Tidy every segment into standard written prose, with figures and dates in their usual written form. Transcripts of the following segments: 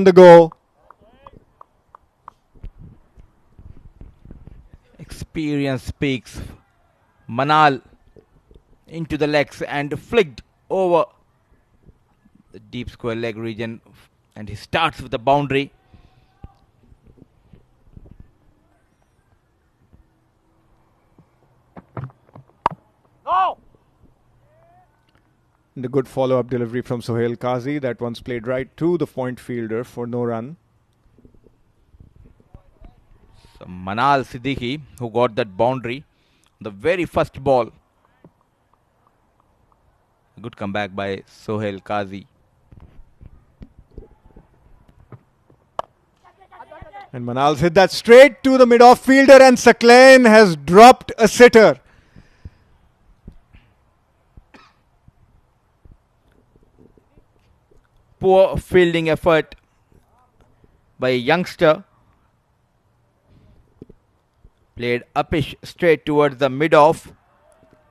The go. Experience speaks. Manal into the legs and flicked over the deep square leg region, and he starts with the boundary. The good follow-up delivery from Sohail Qazi. That one's played right to the point fielder for no run. So Manal Siddiqui, who got that boundary, the very first ball. A good comeback by Sohail Qazi. And Manal's hit that straight to the mid-off fielder, and Sakleen has dropped a sitter. Poor fielding effort by a youngster. Played uppish straight towards the mid-off.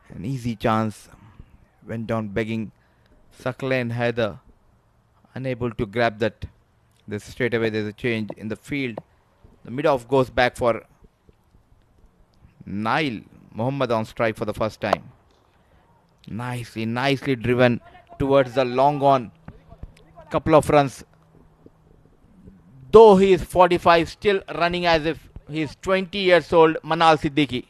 An easy chance. Went down begging. Sakleen Haider unable to grab that. This straight away there's a change in the field. The mid-off goes back for Nail Muhammad on strike for the first time. Nicely driven towards the long on. Couple of runs. Though he is 45, still running as if he is 20 years old, Manal Siddiqui.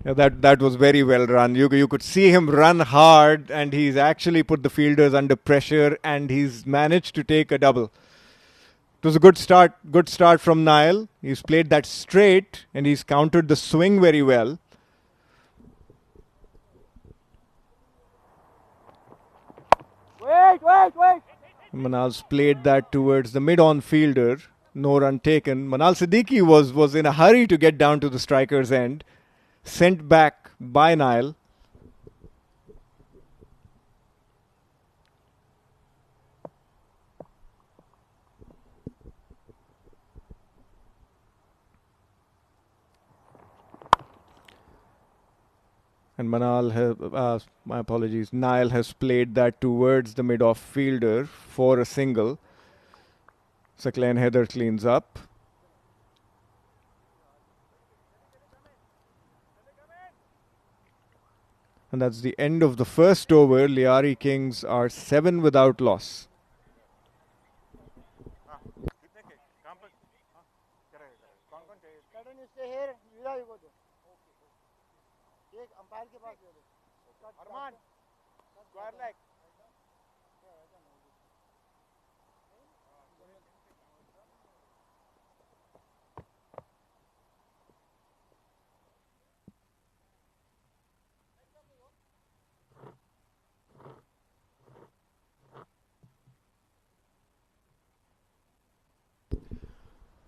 Yeah, that was very well run. You could see him run hard, and he's actually put the fielders under pressure, and he's managed to take a double. It was a good start from Nail. He's played that straight, and he's countered the swing very well. Wait. Manal's played that towards the mid-on fielder. No run taken. Manal Siddiqui was in a hurry to get down to the striker's end. Sent back by Nail. And Nail has played that towards the mid-off fielder for a single. Sakleen Haider cleans up. And that's the end of the first over. Lyari Kings are 7 without loss.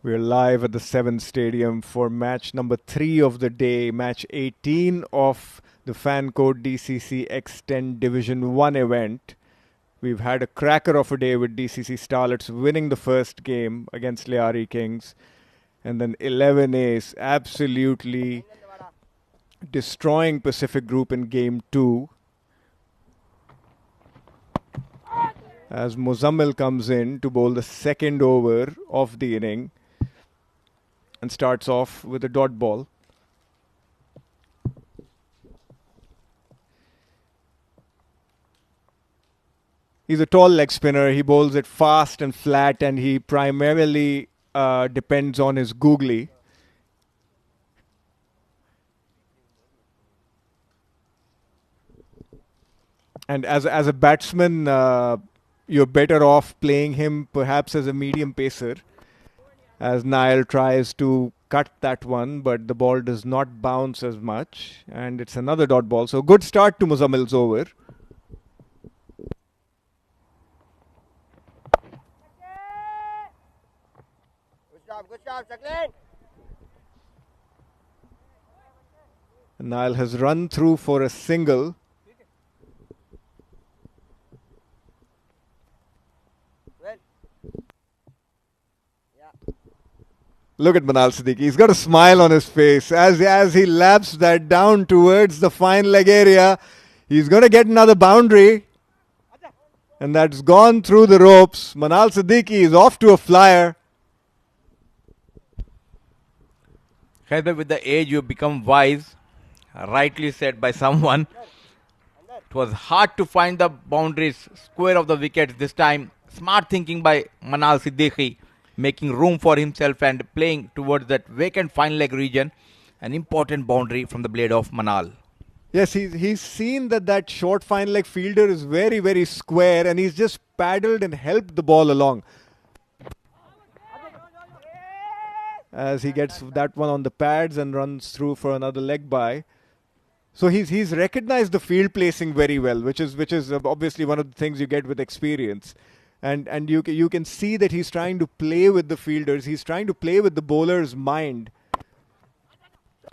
We're live at the 7 Stadium for match number 3 of the day, match 18 of the fan code DCC X10 Division 1 event. We've had a cracker of a day with DCC Starlets winning the first game against Lyari Kings, and then 11 Ace absolutely destroying Pacific Group in game 2. As Muzammil comes in to bowl the second over of the inning and starts off with a dot ball. He's a tall leg spinner. He bowls it fast and flat, and he primarily depends on his googly. And as a batsman, you're better off playing him perhaps as a medium pacer, as Nail tries to cut that one, but the ball does not bounce as much, and it's another dot ball. So good start to Muzammil's over. Good job, Sakleen. Nail has run through for a single. Look at Manal Siddiqui. He's got a smile on his face as he laps that down towards the fine leg area. He's going to get another boundary. And that's gone through the ropes. Manal Siddiqui is off to a flyer. Khaizbhai, with the age you become wise, rightly said by someone. It was hard to find the boundaries square of the wickets this time. Smart thinking by Manal Siddiqui, making room for himself and playing towards that vacant fine leg region. An important boundary from the blade of Manal. Yes, he's seen that short fine leg fielder is very, very square, and he's just paddled and helped the ball along. As he gets that one on the pads and runs through for another leg by. So he's recognized the field placing very well, which is obviously one of the things you get with experience. And you can see that he's trying to play with the fielders. He's trying to play with the bowler's mind.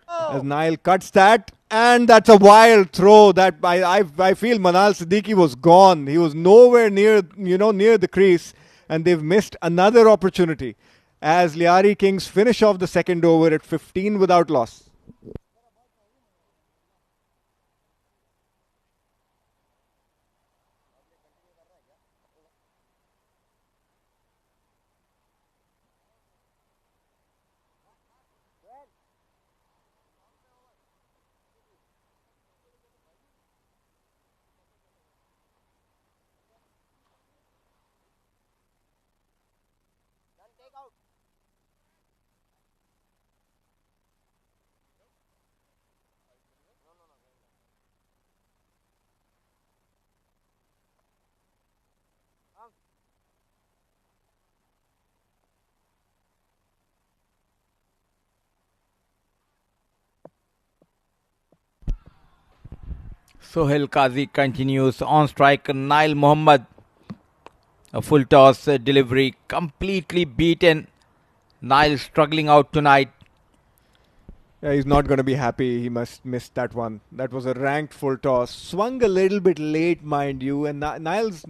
As Nile cuts that, and that's a wild throw. That I feel Manal Siddiqui was gone. He was nowhere near the crease, and they've missed another opportunity. As Lyari Kings finish off the second over at 15 without loss. Sohail Qazi continues on strike. Nail Mohammad, a full toss delivery, completely beaten. Nail struggling out tonight. Yeah, he's not going to be happy. He must miss that one. That was a ranked full toss. Swung a little bit late, mind you. And Niles,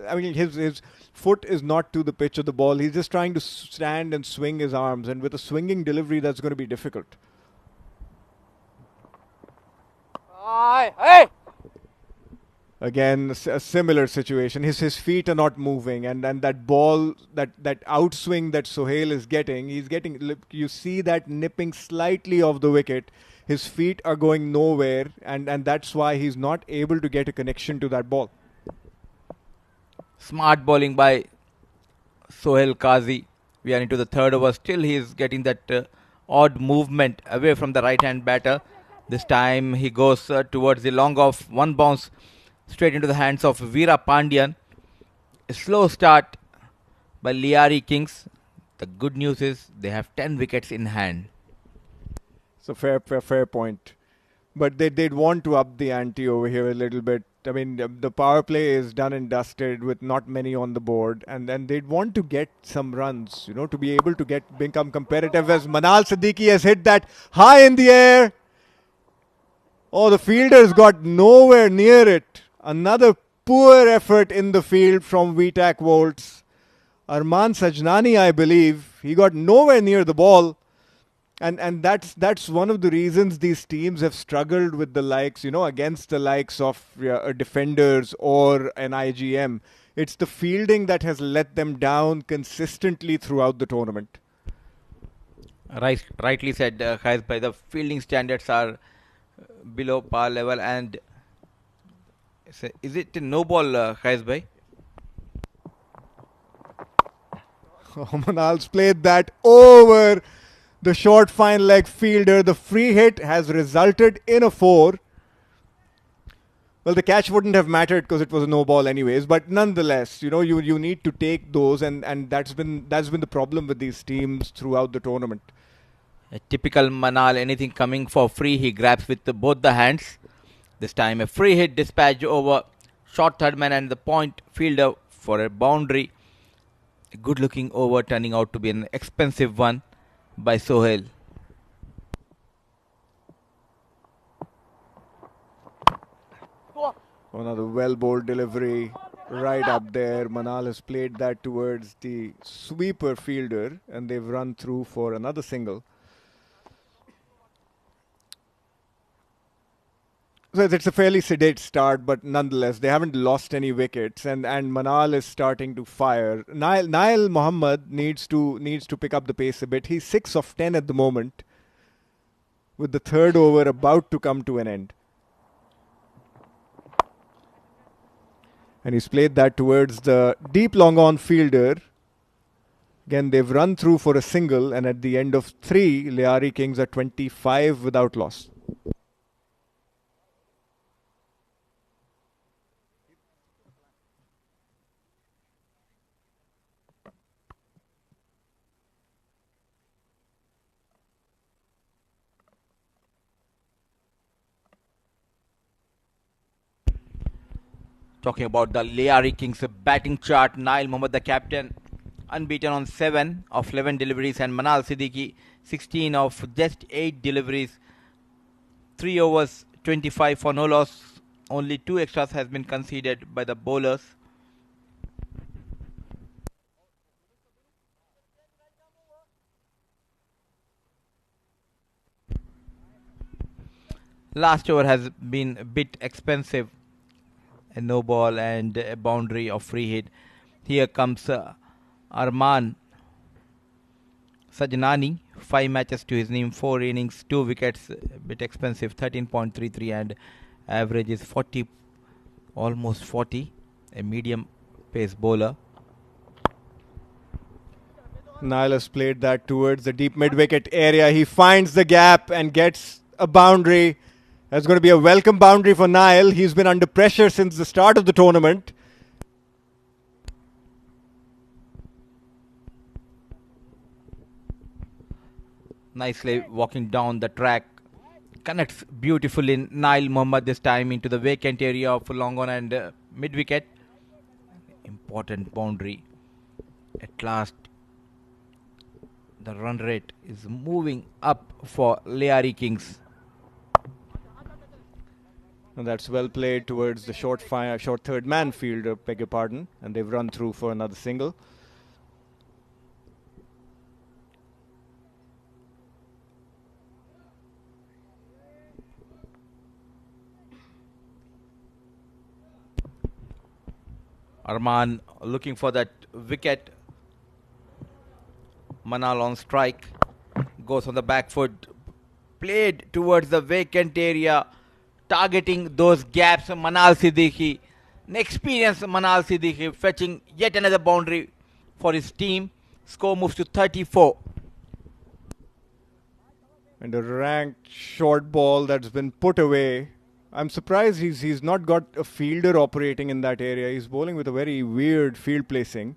I mean, his foot is not to the pitch of the ball. He's just trying to stand and swing his arms. And with a swinging delivery, that's going to be difficult. Hey! Again, a similar situation. His feet are not moving, and that ball, that outswing that Sohail is getting, you see that nipping slightly off the wicket. His feet are going nowhere, and that's why he's not able to get a connection to that ball. Smart bowling by Sohail Qazi. We are into the third over. Still he is getting that odd movement away from the right hand batter. This time he goes towards the long off, one bounce straight into the hands of Veera Pandyan. A slow start by Lyari Kings. The good news is they have 10 wickets in hand. So fair point. But they'd want to up the ante over here a little bit. I mean, the power play is done and dusted with not many on the board. And then they'd want to get some runs, to be able to become competitive, as Manal Siddiqui has hit that high in the air. Oh, the fielders got nowhere near it. Another poor effort in the field from VTAC Volts. Arman Sajnani, I believe, he got nowhere near the ball. And that's one of the reasons these teams have struggled with the likes, against the likes of defenders or an IGM. It's the fielding that has let them down consistently throughout the tournament. Rightly said, Khaizbhai. The fielding standards are below par level. And is it a no ball, Khaizbhai? Manal's played that over the short fine leg fielder. The free hit has resulted in a 4. Well, the catch wouldn't have mattered because it was a no ball anyways, but nonetheless, you need to take those, and that's been the problem with these teams throughout the tournament. A typical Manal, anything coming for free, he grabs with both the hands. This time a free hit dispatch over short third man and the point fielder for a boundary. A good looking over turning out to be an expensive one by Sohail. Another well bowled delivery right up there. Manal has played that towards the sweeper fielder, and they've run through for another single. So it's a fairly sedate start, but nonetheless, they haven't lost any wickets, and Manal is starting to fire. Nail Mohammad needs to pick up the pace a bit. He's 6 of 10 at the moment, with the third over about to come to an end. And he's played that towards the deep long on fielder. Again, they've run through for a single, and at the end of 3, Lyari Kings are 25 without loss. Talking about the Lyari Kings batting chart, Nail Mohammad, the captain, unbeaten on 7 of 11 deliveries, and Manal Siddiqui 16 of just 8 deliveries, 3 overs, 25 for no loss. Only 2 extras has been conceded by the bowlers. Last over has been a bit expensive. A no ball and a boundary of free hit. Here comes Arman Sajnani, 5 matches to his name, 4 innings, 2 wickets, a bit expensive, 13.33, and average is 40, almost 40, a medium pace bowler. Nail has played that towards the deep mid-wicket area. He finds the gap and gets a boundary. That's going to be a welcome boundary for Nail. He's been under pressure since the start of the tournament. Nicely walking down the track. Connects beautifully Nail Mohammad this time into the vacant area of long on and mid-wicket. Important boundary. At last, the run rate is moving up for Lyari Kings. And that's well played towards the short third man fielder, beg your pardon. And they've run through for another single. Arman looking for that wicket. Manal on strike. Goes on the back foot. Played towards the vacant area. Targeting those gaps. Manal Siddiqui. An experienced Manal Siddiqui fetching yet another boundary for his team. Score moves to 34. And a ranked short ball that's been put away. I'm surprised he's not got a fielder operating in that area. He's bowling with a very weird field placing,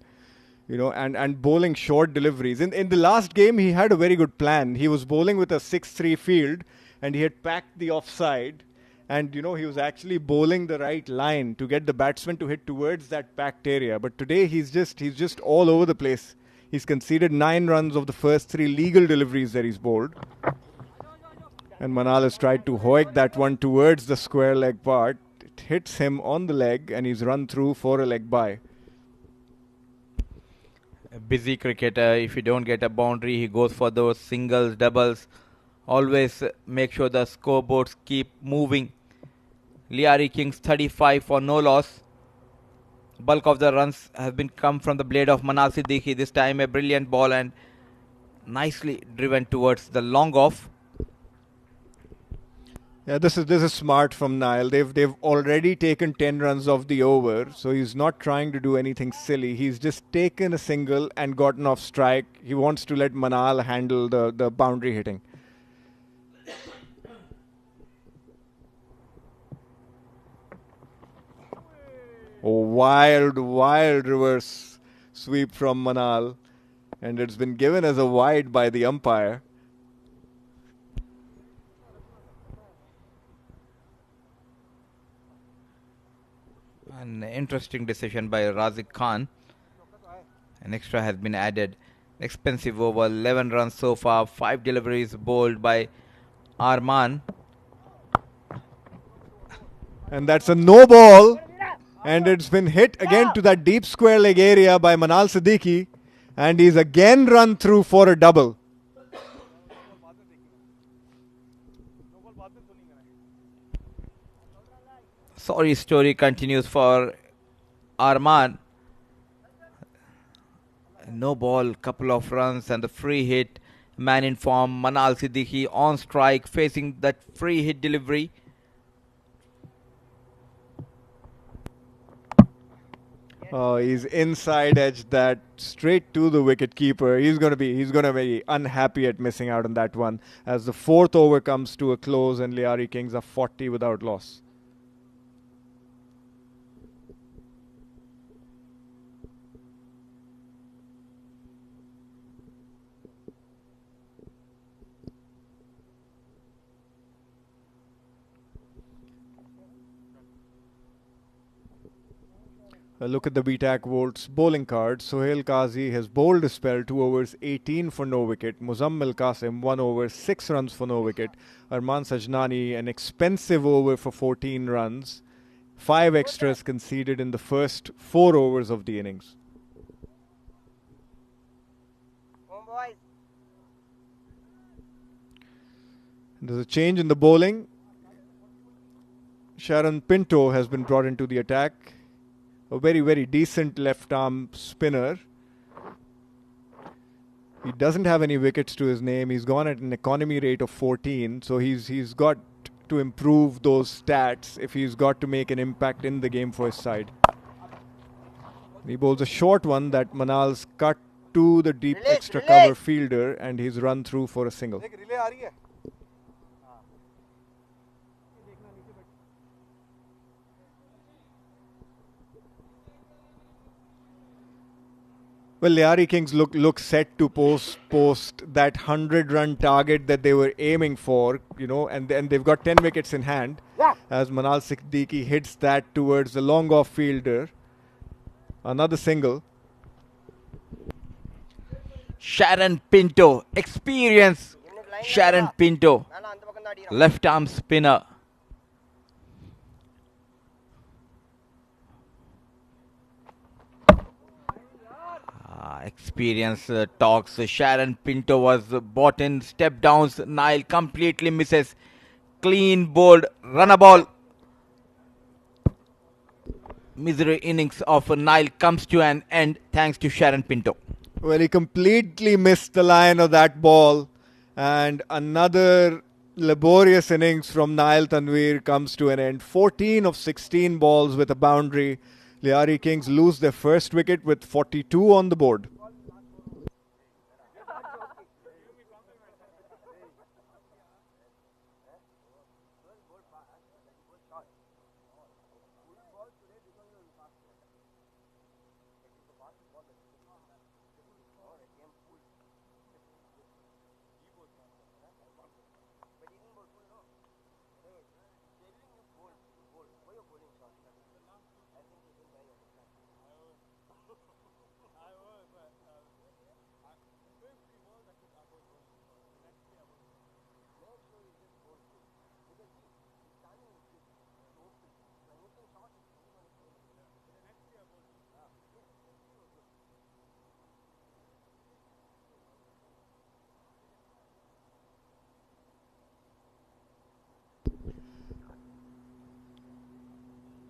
and bowling short deliveries. In the last game, he had a very good plan. He was bowling with a 6-3 field, and he had packed the offside. And, he was actually bowling the right line to get the batsman to hit towards that packed area. But today, he's just all over the place. He's conceded 9 runs of the first 3 legal deliveries that he's bowled. And Manal has tried to hoik that one towards the square leg part. It hits him on the leg, and he's run through for a leg bye. A busy cricketer. If you don't get a boundary, he goes for those singles, doubles. Always make sure the scoreboards keep moving. Lyari Kings 35 for no loss. Bulk of the runs have been come from the blade of Manal Siddiqui. This time a brilliant ball and nicely driven towards the long off. Yeah, this is smart from Nail. They've already taken 10 runs off the over, so he's not trying to do anything silly. He's just taken a single and gotten off strike. He wants to let Manal handle the boundary hitting. A wild reverse sweep from Manal, and it's been given as a wide by the umpire. An interesting decision by Razik Khan. An extra has been added. Expensive over, 11 runs so far, 5 deliveries bowled by Arman. And that's a no ball. And it's been hit again to that deep square leg area by Manal Siddiqui. And he's again run through for a double. Sorry story continues for Arman. No ball, couple of runs and the free hit. Man in form, Manal Siddiqui on strike, facing that free hit delivery. He's inside edge that straight to the wicket keeper. He's gonna be unhappy at missing out on that one as the fourth over comes to a close and Lyari Kings are 40 without loss. Look at the VTAC Volts bowling card. Sohail Qazi has bowled a spell, 2 overs, 18 for no wicket. Muzammil Qasim, 1 over, 6 runs for no wicket. Arman Sajnani, an expensive over for 14 runs. 5 extras conceded in the first 4 overs of the innings. There's a change in the bowling. Sharon Pinto has been brought into the attack. A very, very decent left-arm spinner. He doesn't have any wickets to his name. He's gone at an economy rate of 14. So he's got to improve those stats if he's got to make an impact in the game for his side. He bowls a short one that Manal's cut to the deep extra cover fielder and he's run through for a single. Well, Lyari Kings look set to post that 100-run target that they were aiming for, and they've got 10 wickets in hand as Manal Siddiqui hits that towards the long off fielder. Another single. Sharon Pinto, experience. Sharon Pinto, left arm spinner. Experience talks. Sharon Pinto was bought in, step downs. Nile completely misses. Clean bowled, run a ball. Misery innings of Nile comes to an end thanks to Sharon Pinto. Well, he completely missed the line of that ball, and another laborious innings from Nile Tanveer comes to an end. 14 of 16 balls with a boundary. Lyari Kings lose their first wicket with 42 on the board.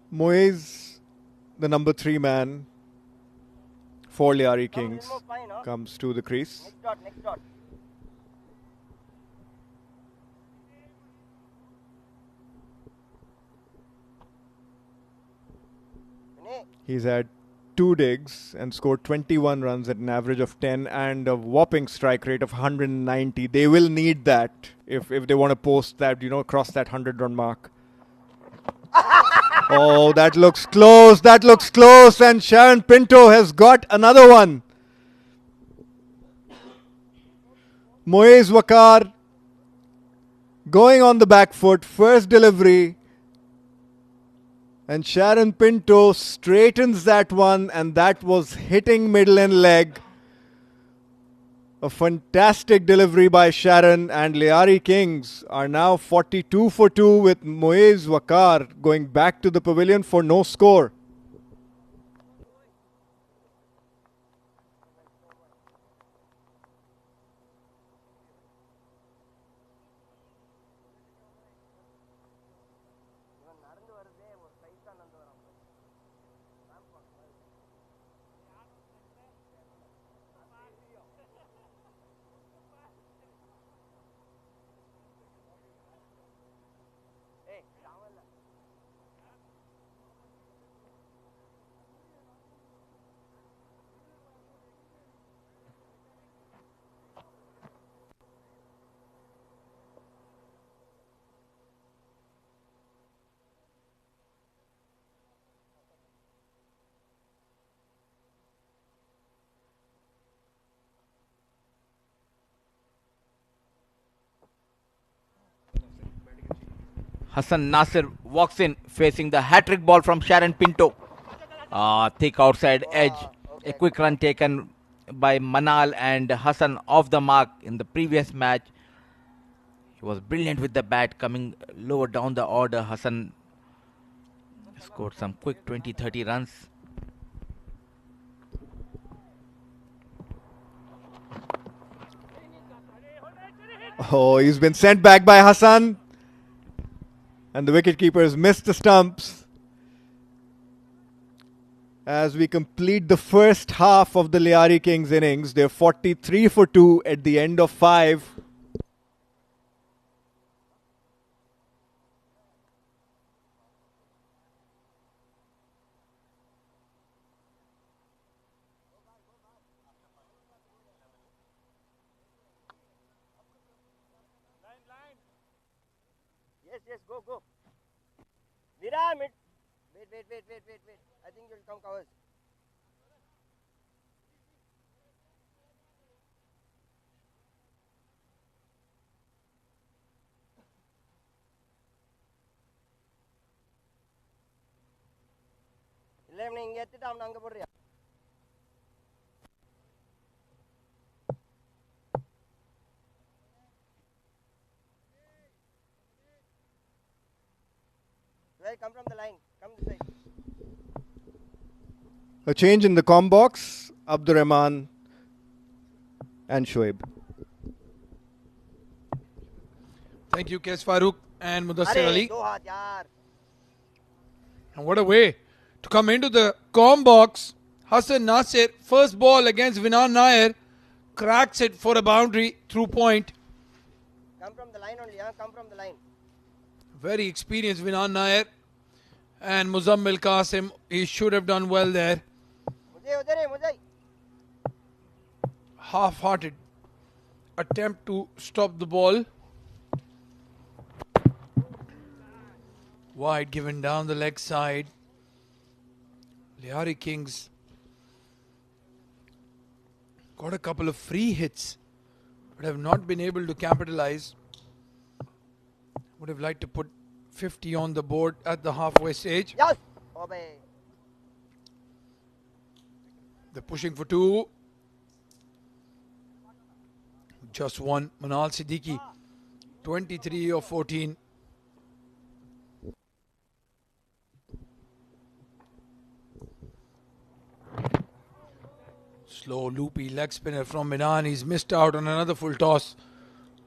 Moez, the number 3 man for Lyari Kings, comes to the crease. Next dot. He's had 2 digs and scored 21 runs at an average of 10 and a whopping strike rate of 190. They will need that if they want to post that, cross that 100-run mark. Oh, that looks close. That looks close. And Sharon Pinto has got another one. Moez Wakar going on the back foot. First delivery. And Sharon Pinto straightens that one. And that was hitting middle and leg. A fantastic delivery by Sharon, and Lyari Kings are now 42 for 2 with Moez Wakar going back to the pavilion for no score. Hassan Nasir walks in facing the hat-trick ball from Sharon Pinto. Thick outside edge. Okay. A quick run taken by Manal and Hassan off the mark in the previous match. He was brilliant with the bat, coming lower down the order. Hassan scored some quick 20-30 runs. Oh, he's been sent back by Hassan. And the wicketkeepers missed the stumps. As we complete the first half of the Lyari Kings innings, they're 43 for 2 at the end of 5. Yes, go. Viran, wait. I think you'll come covers. Evening, get it down, Nanga Purria. Come from the line. Come this side. A change in the com box. Abdurrahman and Shoaib. Thank you, Kes Farooq and Mudassir Ali. Do haath, yaar. And what a way to come into the com box. Hassan Nasir, first ball against Vinan Nair, cracks it for a boundary through point. Come from the line only, come from the line. Very experienced Vinan Nair. And Muzammil Qasim, he should have done well there. Mujhe. Half-hearted attempt to stop the ball. Wide given down the leg side. Lyari Kings got a couple of free hits but have not been able to capitalize. Would have liked to put 50 on the board at the halfway stage. Yes. Obey. They're pushing for 2. Just one. Manal Siddiqui, 23 of 14. Slow, loopy leg spinner from Minan. He's missed out on another full toss.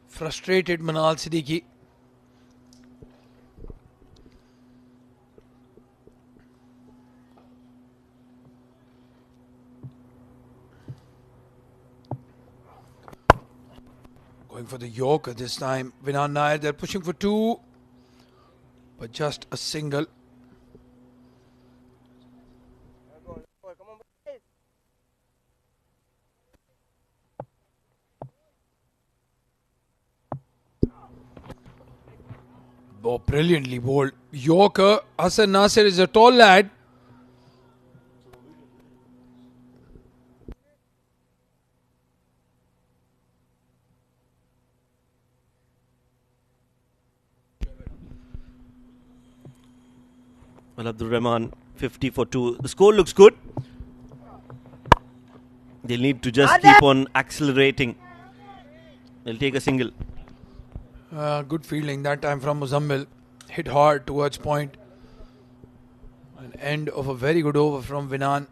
Frustrated Manal Siddiqui. Going for the Yorker this time. Vinan Nair, they're pushing for 2. But just a single. Come on, boys. Oh, brilliantly bowled. Yorker. Hassan Nasir is a tall lad. Well, Abdul Rahman, 50 for 2. The score looks good. They'll need to just keep on accelerating. They'll take a single. Good fielding that time from Muzammil. Hit hard towards point. An end of a very good over from Vinan.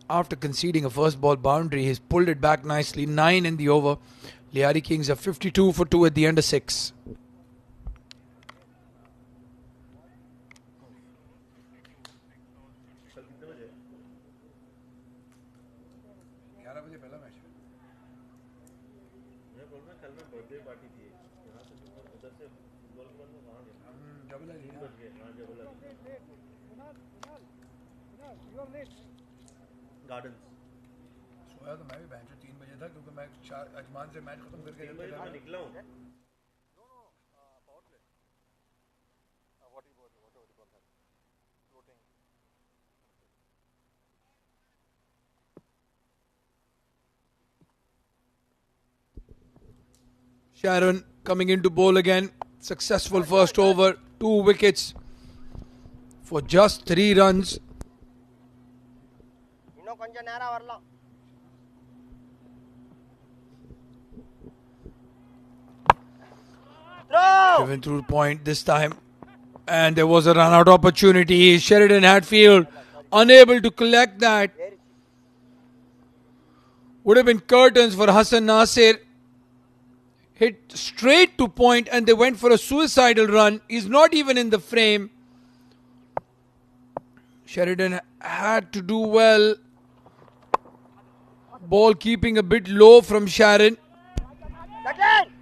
After conceding a first ball boundary, he's pulled it back nicely. 9 in the over. Lyari Kings are 52 for 2 at the end of 6. Gardens. सोया तो मैं भी bench 3 बजे था क्योंकि मैं अजमान से match खत्म करके मैं निकला हूँ. Sharon coming into bowl again. Successful first over. 2 wickets for just 3 runs. இன்னும் கொஞ்சம் நேரம் வரலாம். Throw! Given through point this time. And there was a run out opportunity. Sheridan Hatfield unable to collect that. Would have been curtains for Hassan Nasir. Hit straight to point and they went for a suicidal run. He's not even in the frame. Sheridan had to do well. Ball keeping a bit low from Sharon.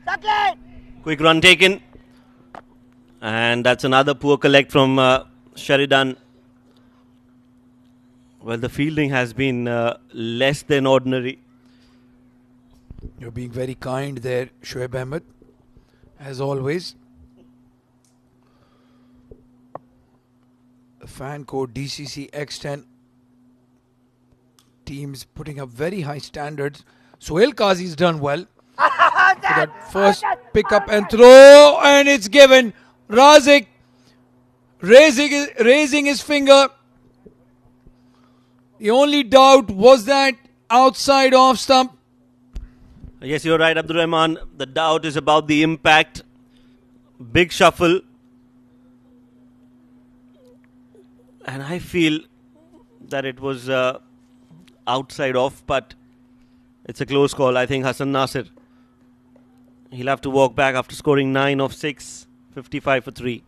Suckling! Quick run taken. And that's another poor collect from Sheridan. Well, the fielding has been less than ordinary. You're being very kind there, Shoaib Ahmed, as always. The fan code DCC X10 teams putting up very high standards. Sohail Qazi's done well. For that first pick up and throw, and it's given. Razik raising his finger. The only doubt was that outside off stump. Yes, you're right, Abdul Rahman. The doubt is about the impact. Big shuffle. And I feel that it was outside off, but it's a close call. I think Hassan Nasir, he'll have to walk back after scoring 9 of 6, 55 for 3.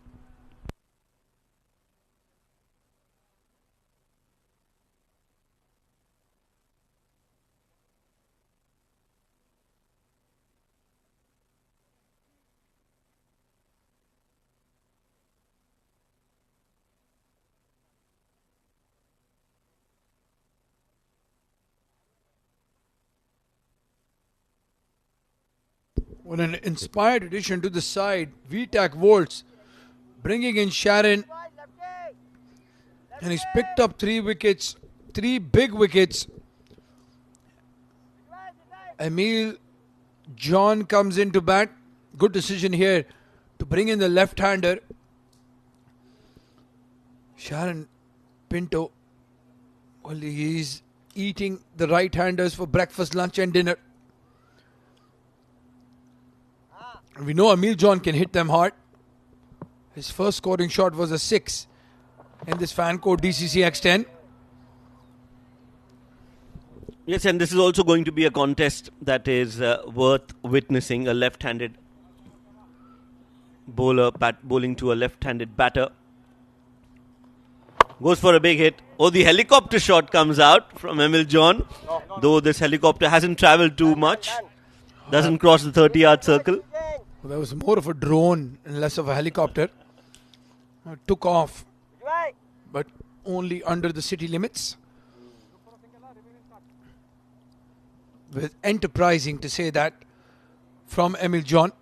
What an inspired addition to the side. VTAC Volts bringing in Sharon. And he's picked up 3 wickets. 3 big wickets. Emil John comes into bat. Good decision here to bring in the left-hander. Sharon Pinto. Well, he's eating the right-handers for breakfast, lunch and dinner. We know Emil John can hit them hard. His first scoring shot was a 6 in this fan code DCC X10. Yes, and this is also going to be a contest that is worth witnessing. A left-handed bowler bowling to a left-handed batter. Goes for a big hit. Oh, the helicopter shot comes out from Emil John. Though this helicopter hasn't travelled too much. Doesn't cross the 30-yard circle. Well, that was more of a drone and less of a helicopter. It took off, but only under the city limits. With enterprising to say that from Emil John.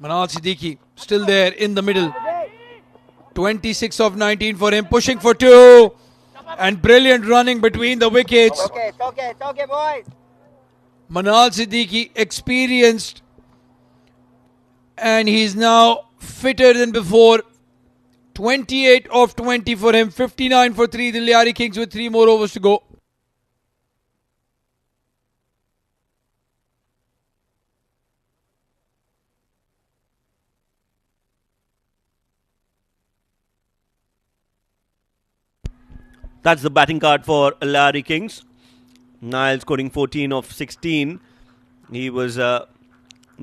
Manal Siddiqui still there in the middle. 26 of 19 for him, pushing for 2. And brilliant running between the wickets. It's okay, boys. Manal Siddiqui experienced, and he's now fitter than before. 28 of 20 for him, 59 for 3. The Lyari Kings with 3 more overs to go. That's the batting card for Lyari Kings. Niall scoring 14 of 16. He was the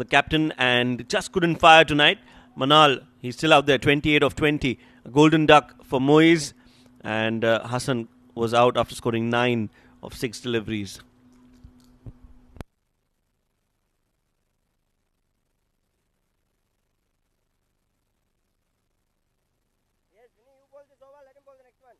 captain and just couldn't fire tonight. Manal, he's still out there, 28 of 20. A golden duck for Moiz. And Hassan was out after scoring 9 of 6 deliveries. Yes, Vinny, you bowl this over, let him bowl the next one.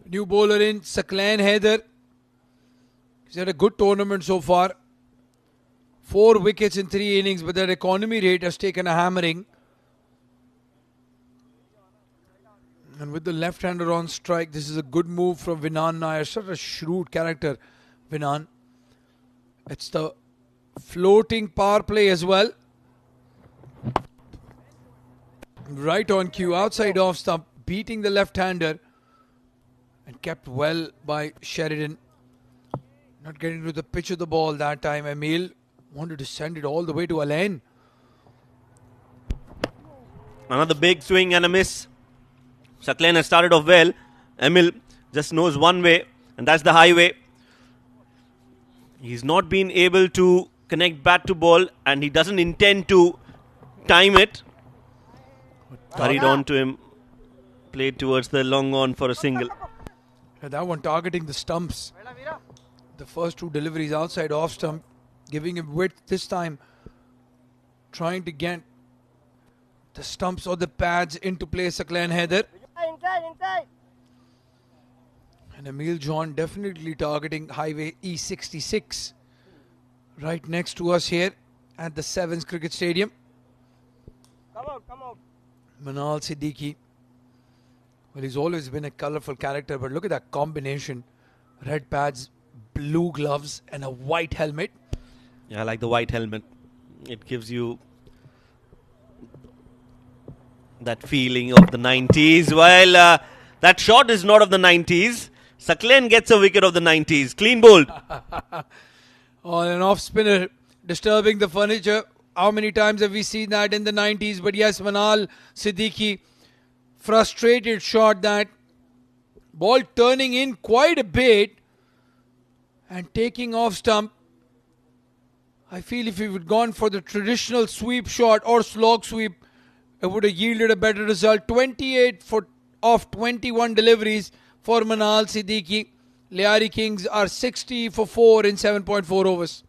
New bowler in, Saklan Haider. He's had a good tournament so far. 4 wickets in 3 innings, but their economy rate has taken a hammering. And with the left-hander on strike, this is a good move from Vinan Nair. Such a shrewd character, Vinan. It's the floating power play as well. Right on cue, outside off stump, beating the left-hander. And kept well by Sheridan. Not getting to the pitch of the ball that time. Emil wanted to send it all the way to Alain. Another big swing and a miss. Sakleen has started off well. Emil just knows one way, and that's the highway. He's not been able to connect bat to ball, and he doesn't intend to time it. Hurried on to him. Played towards the long on for a single. That one targeting the stumps. The first 2 deliveries outside off stump, giving him width this time. Trying to get the stumps or the pads into play, Sakleen Haider. Inside. And Emil John definitely targeting highway E66. Right next to us here at the Sevens Cricket Stadium. Come out. Manal Siddiqui. Well, he's always been a colourful character, but look at that combination. Red pads, blue gloves and a white helmet. Yeah, I like the white helmet. It gives you that feeling of the 90s. While that shot is not of the 90s, Sakleen gets a wicket of the 90s. Clean bowled. On an off spinner, disturbing the furniture. How many times have we seen that in the 90s? But yes, Manal Siddiqui, frustrated shot, that ball turning in quite a bit and taking off stump. I feel if he would gone for the traditional sweep shot or slog sweep, it would have yielded a better result. 28 off 21 deliveries for Manal Siddiqui. Lyari Kings are 60 for 4 in 7.4 overs.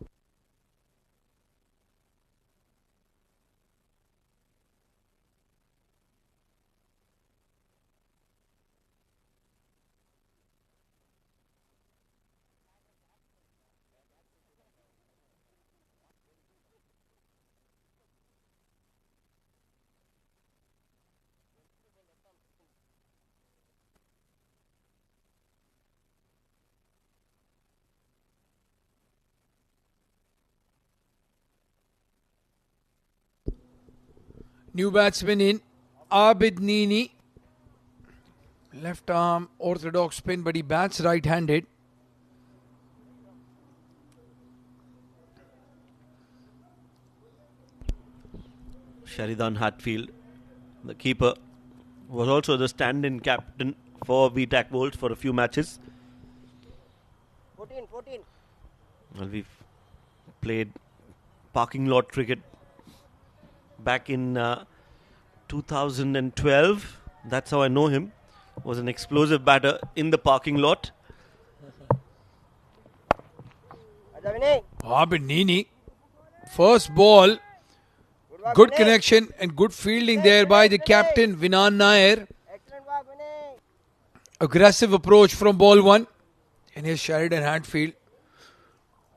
New batsman in, Abid Nini. Left arm orthodox spin, but he bats right-handed. Sheridan Hatfield, the keeper, was also the stand-in captain for VTAC Wolves for a few matches. 14. Well, we've played parking lot cricket back in 2012. That's how I know him. Was an explosive batter in the parking lot. Abid Nini. First ball. Good connection and good fielding there by the captain, Vinan Nair. Excellent work, Vinay. Aggressive approach from ball 1. And here's Sheridan Hatfield.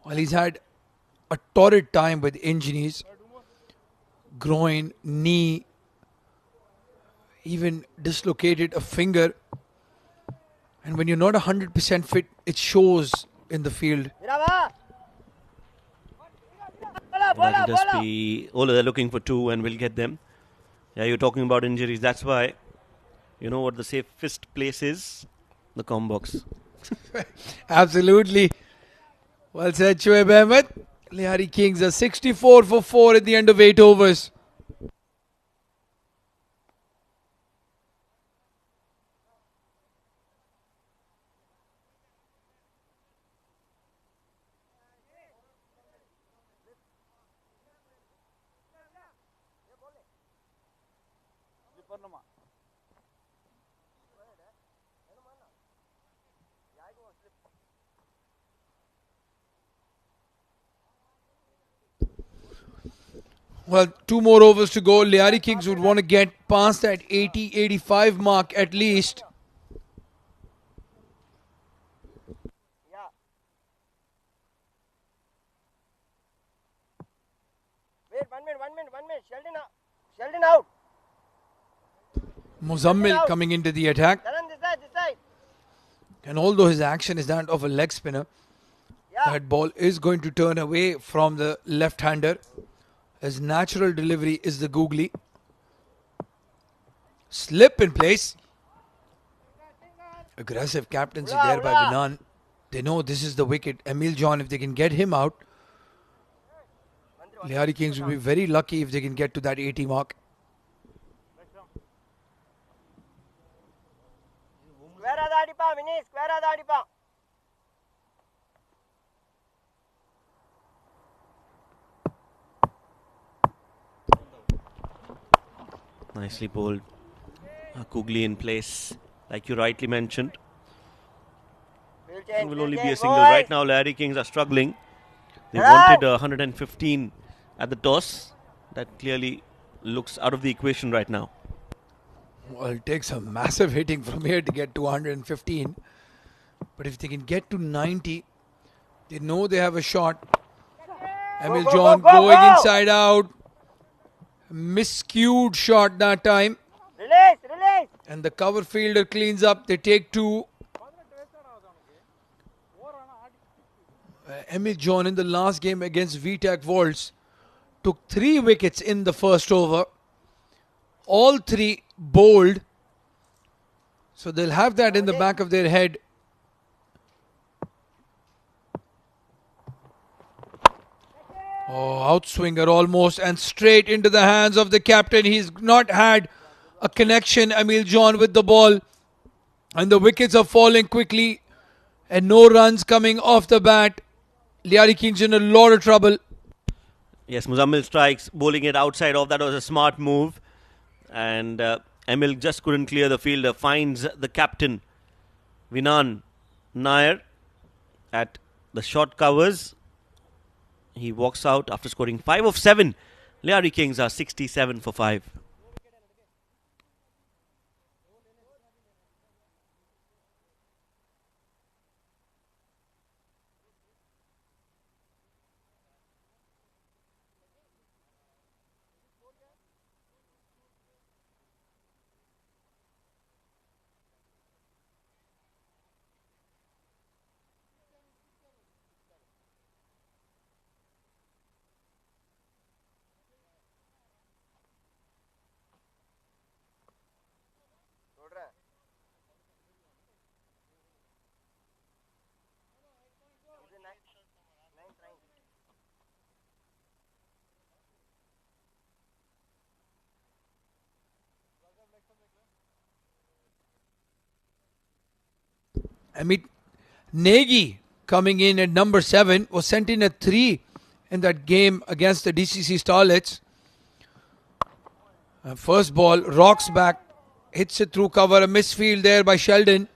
Well, he's had a torrid time with injuries. Groin, knee, even dislocated a finger. And when you're not 100% fit, it shows in the field. That'll just be... Oh, they're looking for 2 and we'll get them. Yeah, you're talking about injuries. That's why, you know what the safest place is? The comm box. Absolutely. Well said, Shoaib Ahmed. Lyari Kings are 64 for 4 at the end of 8 overs. Well, 2 more overs to go. Lyari Kings would want to get past that 80-85 mark at least. 1 minute. Sheldon out. Muzammil coming into the attack. Karan, this side. And although his action is that of a leg spinner, Yeah. that ball is going to turn away from the left-hander. His natural delivery is the googly. Slip in place. Aggressive captaincy there by Vinan. They know this is the wicket. Emil John, if they can get him out, Lyari Kings will be very lucky if they can get to that 80 mark. Square adadipa, Mini. Square adadipa. Nicely bowled. Kugli in place, like you rightly mentioned. It will only be a single. Right now, Lyari Kings are struggling. They wanted 115 at the toss. That clearly looks out of the equation right now. Well, it takes a massive hitting from here to get to 115. But if they can get to 90, they know they have a shot. Emil John going inside out. Miscued shot that time. Release. And the cover fielder cleans up. They take two. Emil John in the last game against VTAC Wolves took 3 wickets in the first over. All 3 bowled. So they'll have that in the back of their head. Oh, outswinger almost and straight into the hands of the captain. He's not had a connection, Emil John, with the ball. And the wickets are falling quickly. And no runs coming off the bat. Lyari Kings in a lot of trouble. Yes, Muzammil strikes, bowling it outside off. That was a smart move. And Emil just couldn't clear the fielder. Finds the captain, Vinan Nair, at the short covers. He walks out after scoring 5 of 7. Lyari Kings are 67 for 5. Amit Negi coming in at number 7 was sent in at 3 in that game against the DCC Starlets. First ball, rocks back, hits it through cover, a misfield there by Sheldon.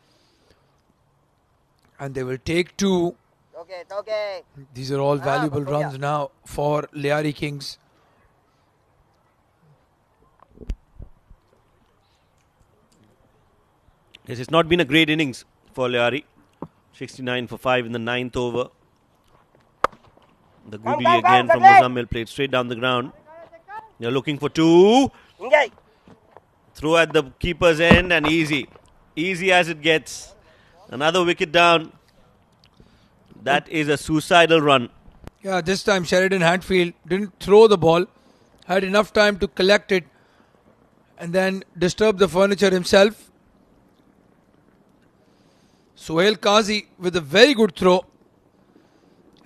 And they will take 2. Okay. These are all valuable runs now for Lyari Kings. Yes, it's not been a great innings for Lyari. 69 for 5 in the 9th over. The googly again from Muzammil, played straight down the ground. They're looking for 2. Throw at the keeper's end and easy. Easy as it gets. Another wicket down. That is a suicidal run. Yeah, this time Sheridan Hatfield didn't throw the ball. Had enough time to collect it and then disturb the furniture himself. Sohail Qazi with a very good throw.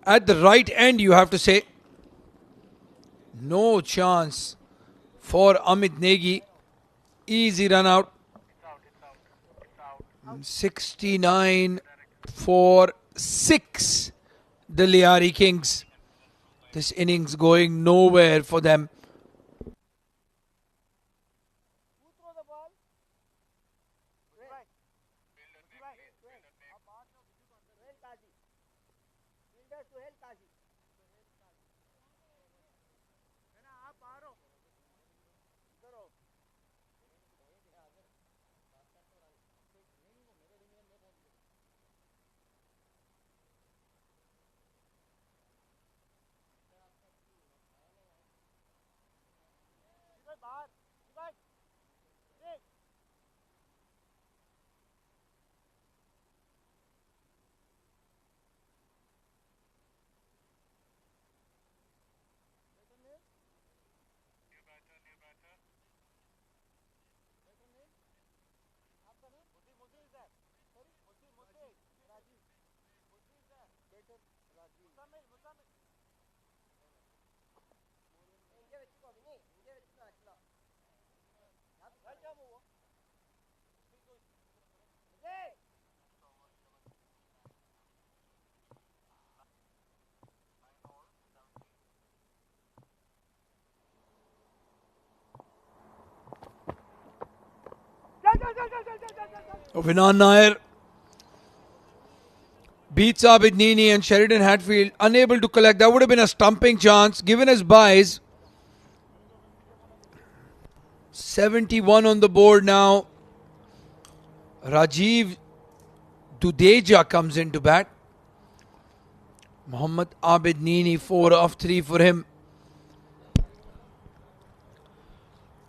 At the right end, you have to say. No chance for Amit Negi. Easy run out. 69 for 6. The Lyari Kings. This innings going nowhere for them. Vinan Nair beats Abid Nini and Sheridan Hatfield, unable to collect. That would have been a stumping chance given as buys. 71 on the board now. Rajiv Dudeja comes into bat. Muhammad Abid Nini, 4 of 3 for him.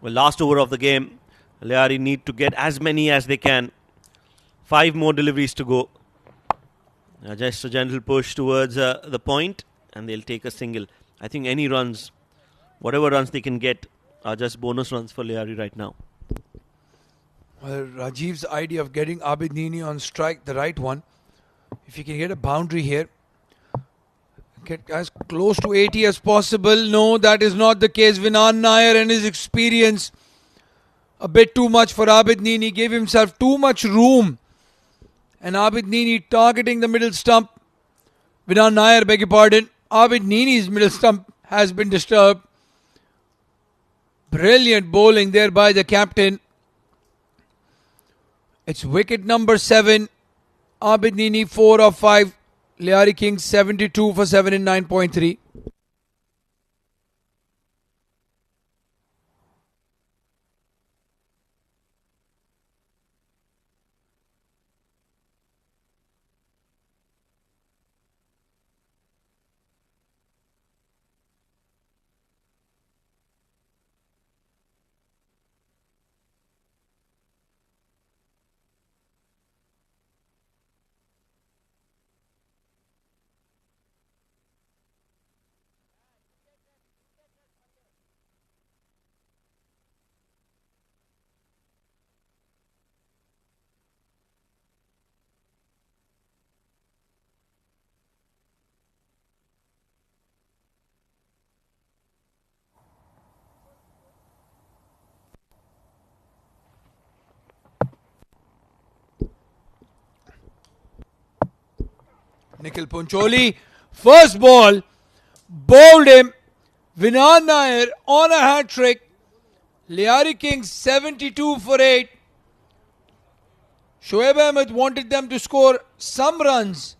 Well, last over of the game, Lyari need to get as many as they can. 5 more deliveries to go. Just a gentle push towards the point, and they'll take a single. I think any runs, whatever runs they can get, are just bonus runs for Lyari right now. Well, Rajiv's idea of getting Abid Nini on strike, the right one, if he can get a boundary here, get as close to 80 as possible. No, that is not the case. Vinan Nair and his experience, a bit too much for Abid Nini, gave himself too much room. And Abid Nini targeting the middle stump. Vinan Nair, beg your pardon. Abid Nini's middle stump has been disturbed. Brilliant bowling there by the captain. It's wicket number 7. Abid Nini 4 of 5. Lyari Kings 72 for 7 in 9.3. Nikhil Poncholi, first ball, bowled him. Vinan Nair on a hat trick. Lyari Kings 72 for 8. Shoaib Ahmed wanted them to score some runs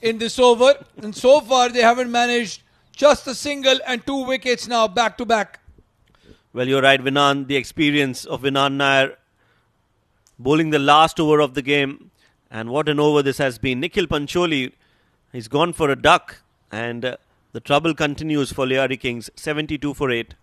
in this over, and so far they haven't managed. Just a single and 2 wickets now back to back. Well, you're right, Vinan. The experience of Vinan Nair bowling the last over of the game, and what an over this has been. Nikhil Pancholi, he's gone for a duck, and the trouble continues for Lyari Kings. 72 for 8.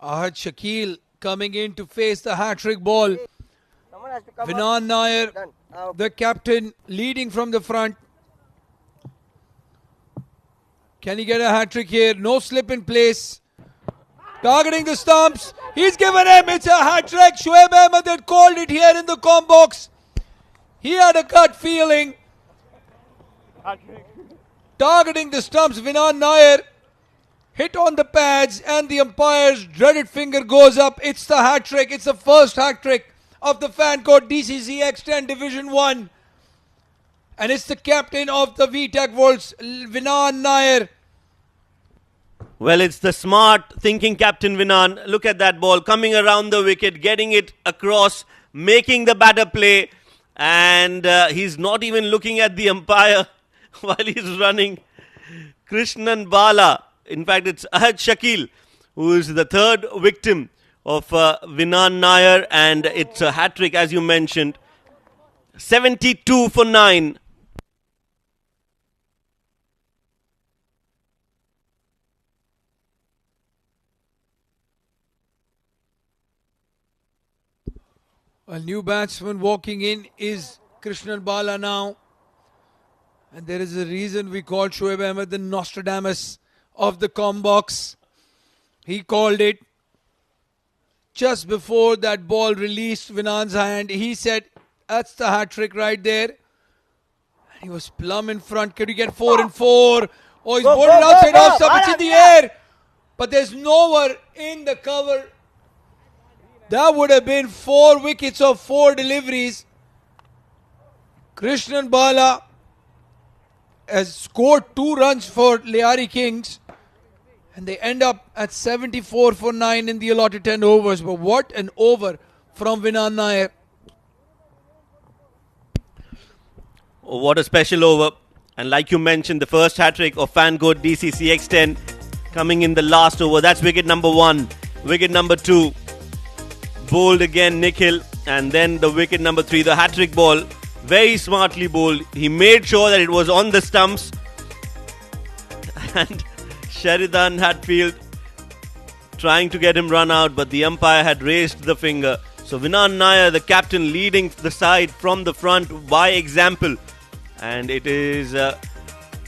Ahad Shakil coming in to face the hat-trick ball. Someone has to come up. Vinan Nair, Done. the captain, leading from the front. Can he get a hat-trick here? No slip in place. Targeting the stumps. He's given him. It's a hat-trick. Shoaib Ahmed had called it here in the com box. He had a gut feeling. Targeting the stumps, Vinan Nair hit on the pads, and the umpire's dreaded finger goes up. It's the hat-trick. It's the first hat-trick of the fan code DCC X10 Division 1. And it's the captain of the VTAC Worlds, Vinan Nair. Well, it's the smart thinking captain Vinan. Look at that ball coming around the wicket, getting it across, making the batter play. And he's not even looking at the umpire while he's running. Krishnan Bala. In fact, it's Ahad Shakil who is the third victim of Vinan Nair. And it's a hat-trick, as you mentioned. 72 for 9. A new batsman walking in is Krishnan Bala now. And there is a reason we call Shoaib Ahmed the Nostradamus of the combox. He called it just before that ball released Vinan's hand. He said, that's the hat-trick right there. And he was plumb in front. Could he get 4 and 4? Oh, he's bowled it outside off stump. It's in the air. But there's nowhere in the cover. That would have been 4 wickets of 4 deliveries. Krishnan Bala has scored 2 runs for Lyari Kings. And they end up at 74 for 9 in the allotted 10 overs. But what an over from Vinan Nair. Oh, what a special over. And like you mentioned, the first hat-trick of fan code DCC X10 coming in the last over. That's wicket number 1. Wicket number 2. Bowled again Nikhil. And then the wicket number 3, the hat-trick ball. Very smartly bowled. He made sure that it was on the stumps. And Sheridan Hatfield trying to get him run out, but the umpire had raised the finger. So Vinan Nair, the captain, leading the side from the front by example. And it is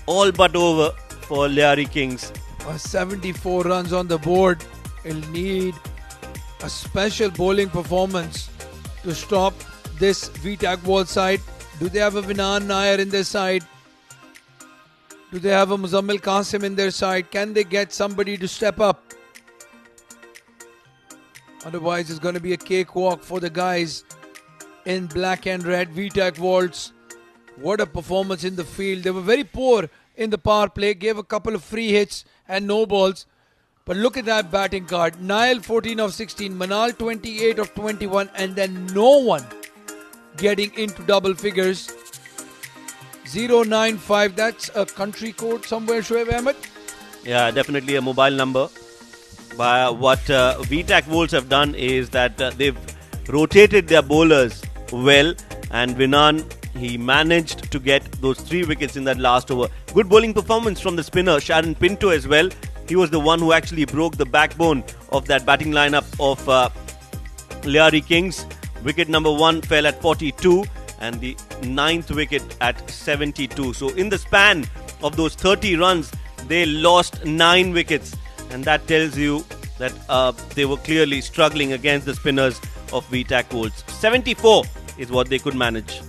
all but over for Lyari Kings. 74 runs on the board. He'll need a special bowling performance to stop this VTAC ball side. Do they have a Vinan Nair in their side? Do they have a Muzammil Qasim in their side? Can they get somebody to step up? Otherwise, it's going to be a cakewalk for the guys in black and red VTAC Vaults. What a performance in the field. They were very poor in the power play, gave a couple of free hits and no balls. But look at that batting card. Nail 14 of 16, Manal 28 of 21, and then no one getting into double figures. 095, that's a country code somewhere, Shoaib Ahmed? Yeah, definitely a mobile number. But what VTAC Wolves have done is that they've rotated their bowlers well, and Vinan, he managed to get those 3 wickets in that last over. Good bowling performance from the spinner, Sharon Pinto as well. He was the one who actually broke the backbone of that batting lineup of Lyari Kings. Wicket number 1 fell at 42. And the 9th wicket at 72. So in the span of those 30 runs, they lost 9 wickets. And that tells you that they were clearly struggling against the spinners of VTAC Wolves. 74 is what they could manage.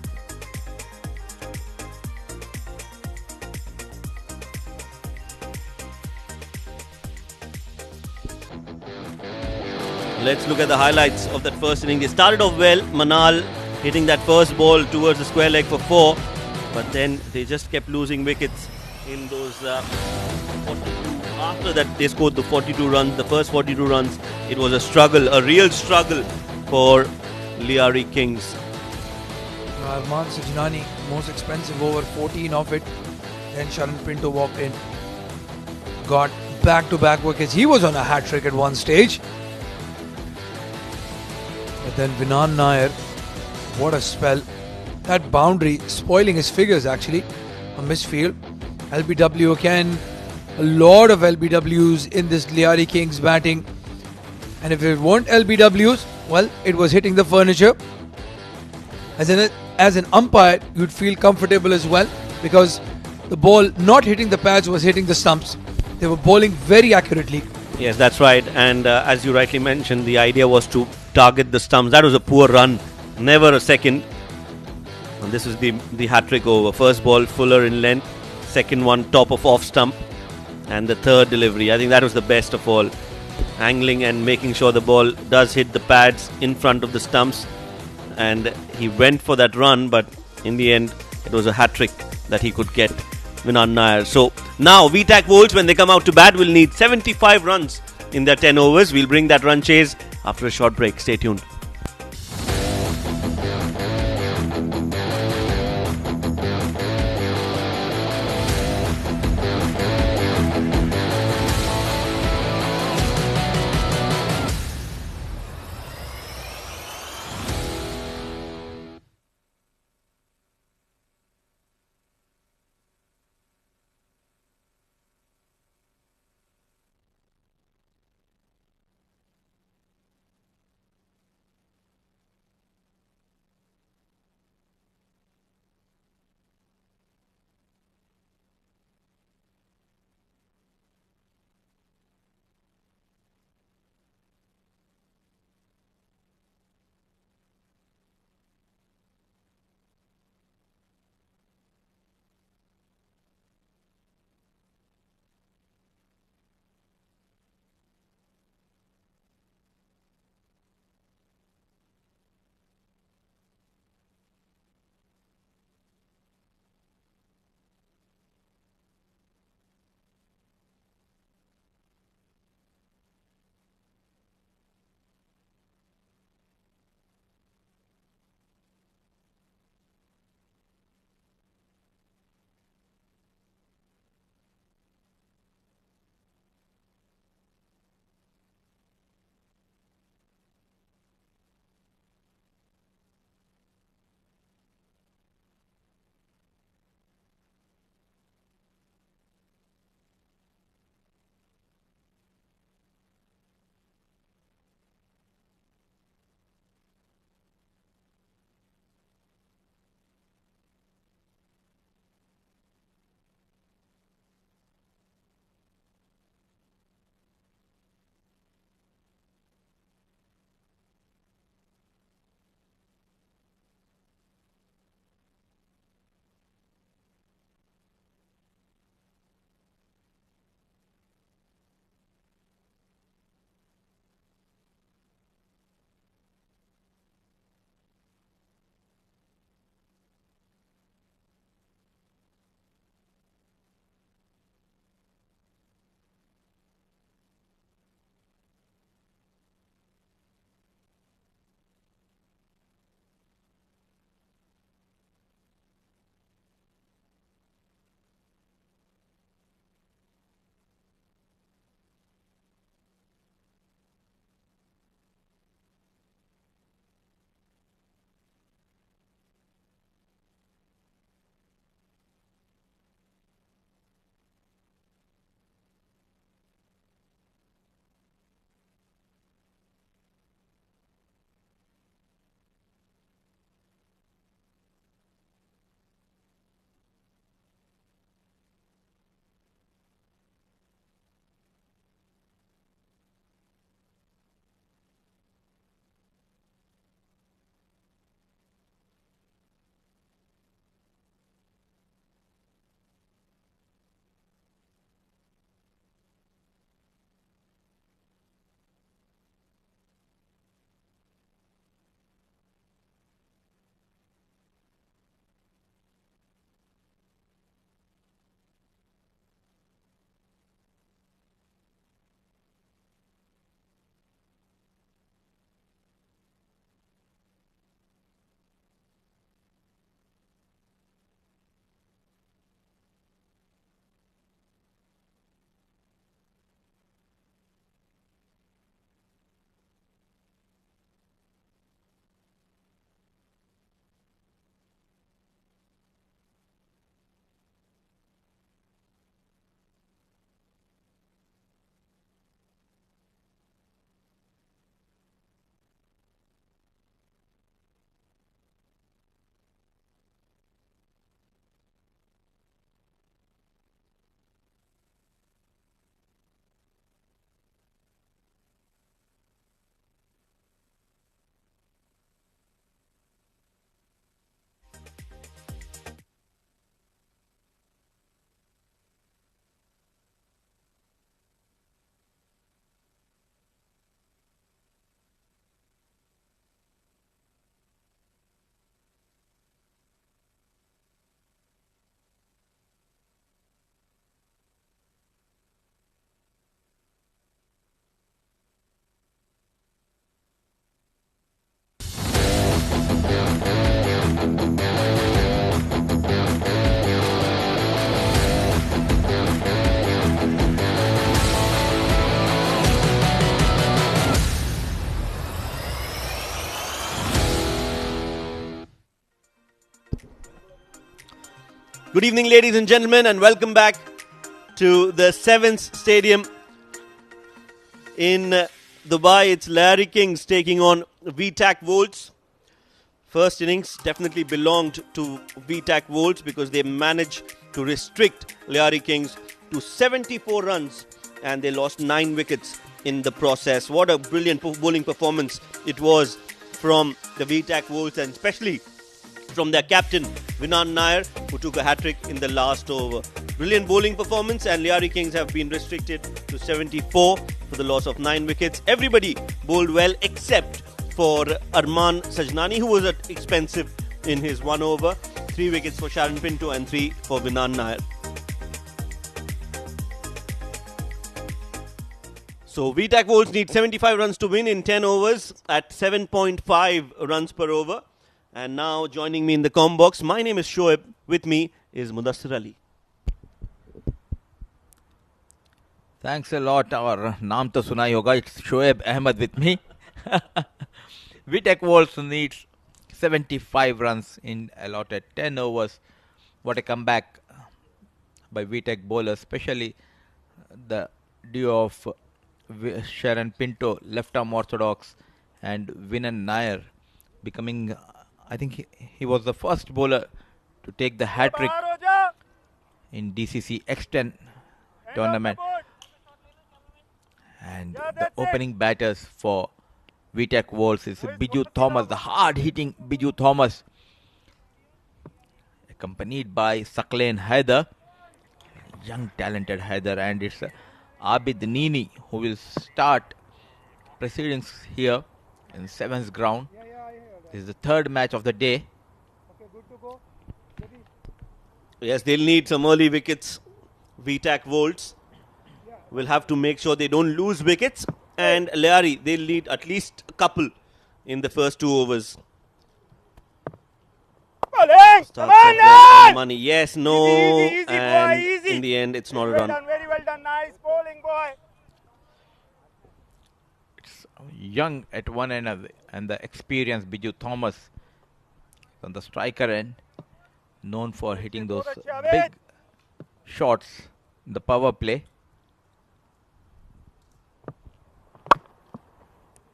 Let's look at the highlights of that first inning. They started off well. Manal hitting that first ball towards the square leg for 4, but then they just kept losing wickets in those 42. After that they scored the 42 runs, the first 42 runs. It was a struggle, a real struggle for Lyari Kings. Arman Sajnani, most expensive over, 14 of it. Then Sharan Pinto walked in, got back-to-back wickets. He was on a hat-trick at one stage. But then Vinan Nair, what a spell. That boundary spoiling his figures actually. A misfield. LBW again. A lot of LBWs in this Lyari Kings batting. And if it weren't LBWs, well, it was hitting the furniture. As an umpire, you'd feel comfortable as well, because the ball not hitting the pads was hitting the stumps. They were bowling very accurately. Yes, that's right. And as you rightly mentioned, the idea was to target the stumps. That was a poor run. Never a second. And this is the hat-trick over. First ball, Fuller in length. Second one, top of off stump. And the third delivery, I think that was the best of all. Angling and making sure the ball does hit the pads in front of the stumps. And he went for that run, but in the end, it was a hat-trick that he could get, Vinan Nair. So now VTAC Wolves, when they come out to bat, will need 75 runs in their 10 overs. We'll bring that run chase after a short break. Stay tuned. Good evening, ladies and gentlemen, and welcome back to the 7th Stadium in Dubai. It's Lyari Kings taking on VTAC Volts. First innings definitely belonged to VTAC Volts because they managed to restrict Lyari Kings to 74 runs and they lost 9 wickets in the process. What a brilliant bowling performance it was from the VTAC Volts, and especially from their captain Vinan Nair, who took a hat-trick in the last over. Brilliant bowling performance, and Lyari Kings have been restricted to 74 for the loss of 9 wickets. Everybody bowled well except for Arman Sajnani, who was expensive in his 1 over. 3 wickets for Sharon Pinto and 3 for Vinan Nair. So VTAC Volts need 75 runs to win in 10 overs at 7.5 runs per over. And now joining me in the comm box, my name is Shoaib. With me is Mudassir Ali. Thanks a lot. Our naam to suna hi hoga. It's Shoaib Ahmed with me. VTAC Volts needs 75 runs in allotted 10 overs. What a comeback by VTAC bowlers, especially the duo of Sharon Pinto, left-arm orthodox, and Vinan Nair becoming... I think he was the first bowler to take the hat-trick in DCC X10 tournament. And the opening batters for VTAC Volts is Biju Thomas, the hard-hitting Biju Thomas, accompanied by Saqlain Haider, young talented Haider, and it's Abid Nini who will start proceedings here in 7th ground. This is the third match of the day. Yes, they'll need some early wickets. VTAC Volts will have to make sure they don't lose wickets. And Lyari, they'll need at least a couple in the first 2 overs. Money. Yes, no. Easy, and boy, easy. In the end, it's not a run. Very well done. Nice bowling, boy. Young at one end and the experienced Biju Thomas on the striker end, known for hitting those big shots in the power play.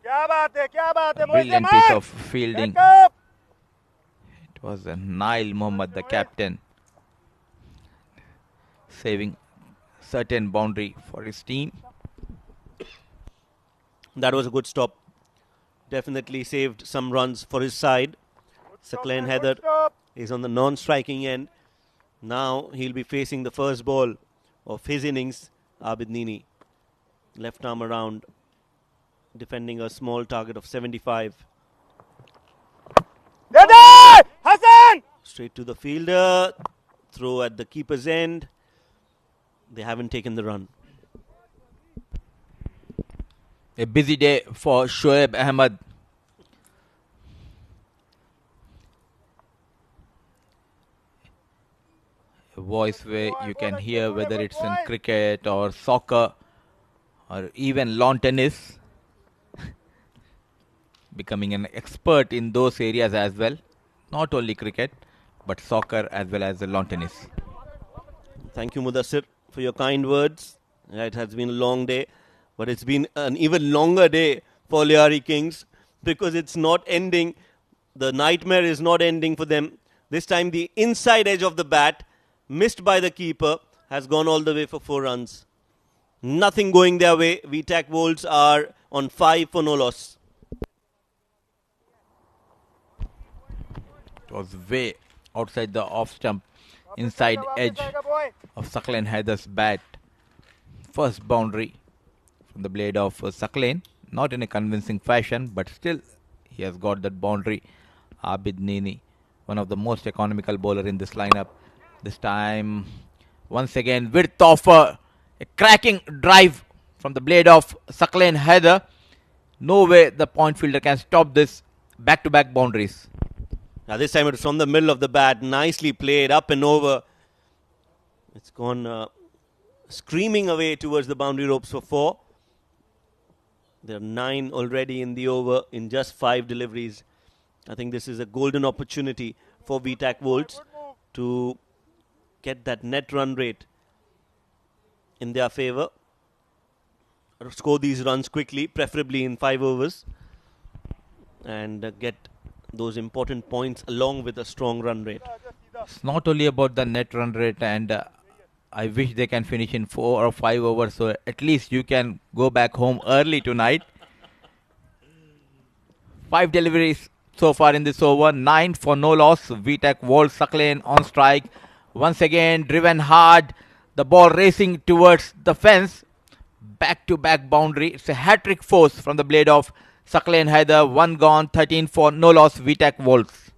A brilliant piece of fielding. It was Nail Mohammad, the captain, saving certain boundary for his team. That was a good stop. Definitely saved some runs for his side. Saqlain Haider is on the non-striking end. Now he'll be facing the first ball of his innings. Abid Nini, left arm around, defending a small target of 75. Hassan! Straight to the fielder. Throw at the keeper's end. They haven't taken the run. A busy day for Shoaib Ahmed. A voice where you can hear whether it's in cricket or soccer or even lawn tennis. Becoming an expert in those areas as well. Not only cricket, but soccer as well as lawn tennis. Thank you, Mudassir, for your kind words. It has been a long day. But it's been an even longer day for Lyari Kings because it's not ending. The nightmare is not ending for them. This time the inside edge of the bat, missed by the keeper, has gone all the way for 4 runs. Nothing going their way. VTAC Volts are on 5 for no loss. It was way outside the off stump, inside edge of Saqlain Haider's bat. First boundary from the blade of Saqlain, not in a convincing fashion, but still he has got that boundary. Abid Nini, one of the most economical bowler in this lineup. This time, once again, width of a cracking drive from the blade of Saqlain Haider. No way the point fielder can stop this. Back-to-back boundaries. This time it was from the middle of the bat. Nicely played, up and over. It's gone screaming away towards the boundary ropes for 4. There are 9 already in the over in just 5 deliveries. I think this is a golden opportunity for VTAC Volts to get that net run rate in their favour. Score these runs quickly, preferably in 5 overs, and get those important points along with a strong run rate. It's not only about the net run rate, and I wish they can finish in 4 or 5 overs, so at least you can go back home early tonight. 5 deliveries so far in this over, 9 for no loss. VTAC Volts, Suckling on strike. Once again, driven hard. The ball racing towards the fence. Back-to-back boundary. It's a hat-trick force from the blade of Suckling Haider. 1 gone, 13 for no loss. VTAC Volts.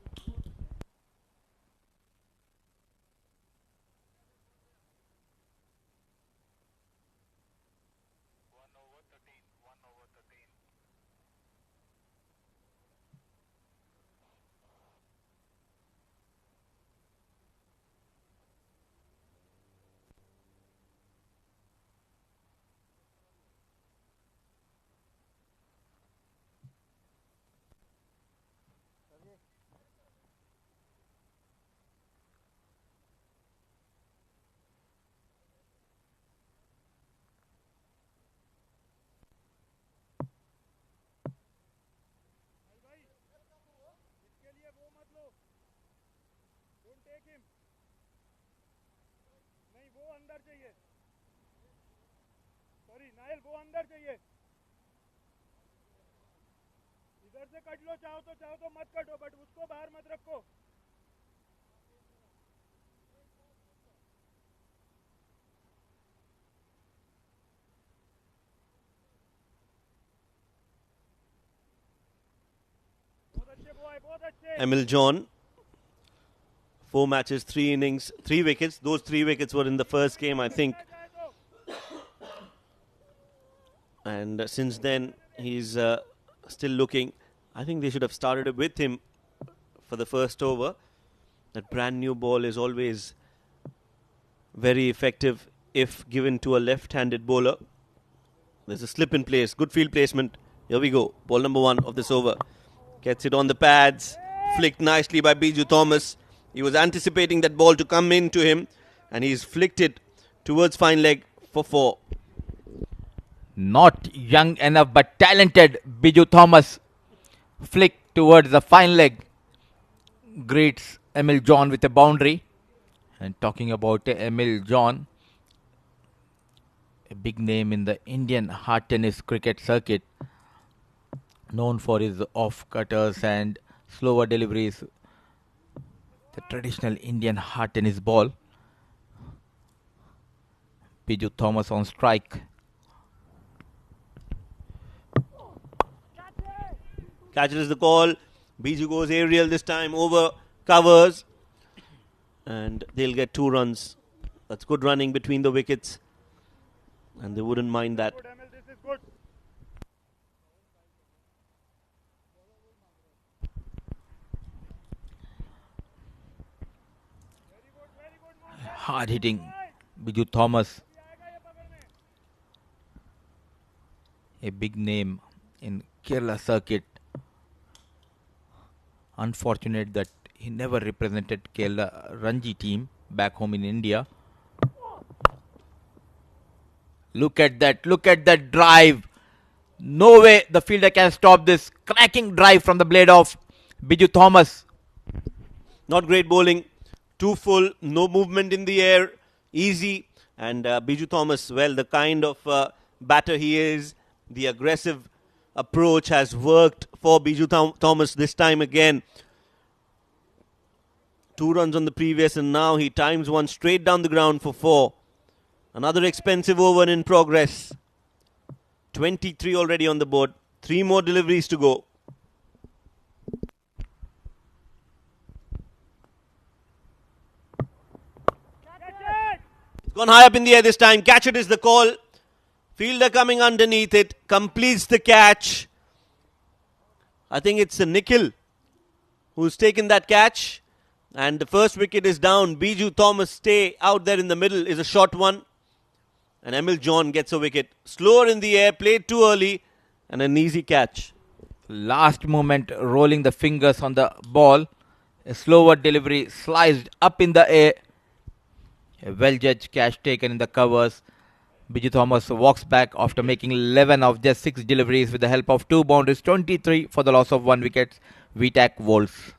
इधर से cut लो, चाहो तो मत कटो, but उसको बाहर मत रखो. Emil John, 4 matches, 3 innings, 3 wickets. Those 3 wickets were in the first game, I think. And since then, he's still looking. I think they should have started with him for the first over. That brand new ball is always very effective if given to a left-handed bowler. There's a slip in place. Good field placement. Here we go. Ball number 1 of this over. Gets it on the pads. Flicked nicely by Biju Thomas. He was anticipating that ball to come into him, and he's flicked it towards fine leg for 4. Not young enough but talented Biju Thomas. Flick towards the fine leg. Greets Emil John with a boundary. And talking about Emil John, a big name in the Indian hard tennis cricket circuit, known for his off-cutters and slower deliveries. The traditional Indian hard tennis ball. Biju Thomas on strike. Catcher is the call. Biju goes aerial this time, over covers, and they'll get 2 runs. That's good running between the wickets, and they wouldn't mind that. Good, Emil, this is good. Hard hitting Biju Thomas. A big name in Kerala circuit. Unfortunate that he never represented Kerala Ranji team back home in India. Look at that drive. No way the fielder can stop this cracking drive from the blade of Biju Thomas. Not great bowling. Too full, no movement in the air, easy. And Biju Thomas, well, the kind of batter he is, the aggressive approach has worked for Biju Thomas this time again. 2 runs on the previous, and now he times one straight down the ground for 4. Another expensive over in progress. 23 already on the board. 3 more deliveries to go. It's gone high up in the air this time. Catch it is the call. Fielder coming underneath it. Completes the catch. I think it's a Nikhil who's taken that catch. And the first wicket is down. Biju Thomas stay out there in the middle is a short one. And Emil John gets a wicket. Slower in the air, played too early, and an easy catch. Last moment, rolling the fingers on the ball. A slower delivery, sliced up in the air. A well-judged catch taken in the covers. Biju Thomas walks back after making 11 of just 6 deliveries with the help of 2 boundaries, 23 for the loss of 1 wicket. VTAC Wolves.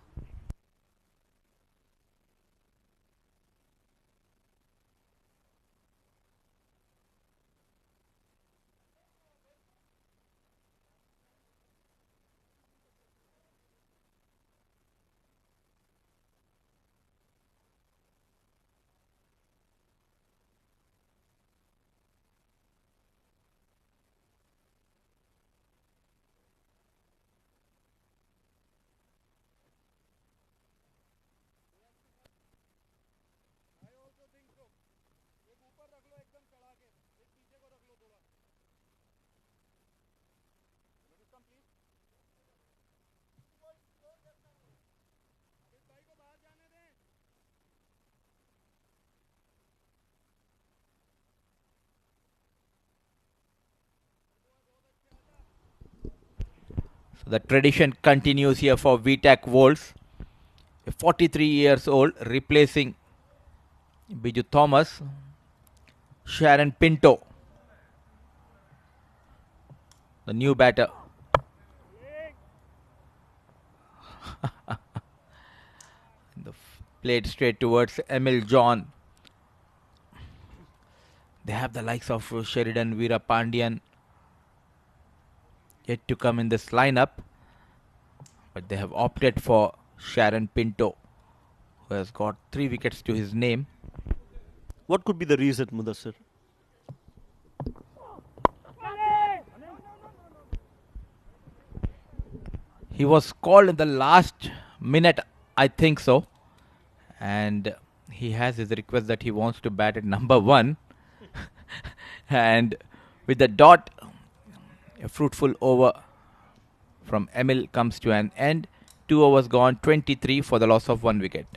So the tradition continues here for VTAC Wolves. 43 years old, replacing Biju Thomas. Sharon Pinto, the new batter. Played straight towards Emil John. They have the likes of Sheridan Veerapandiyan yet to come in this lineup, but they have opted for Sharon Pinto, who has got 3 wickets to his name. What could be the reason, Mudassir? He was called in the last minute, I think so, and he has his request that he wants to bat at number 1. And with the dot, a fruitful over from Emil comes to an end. 2 overs gone, 23 for the loss of 1 wicket.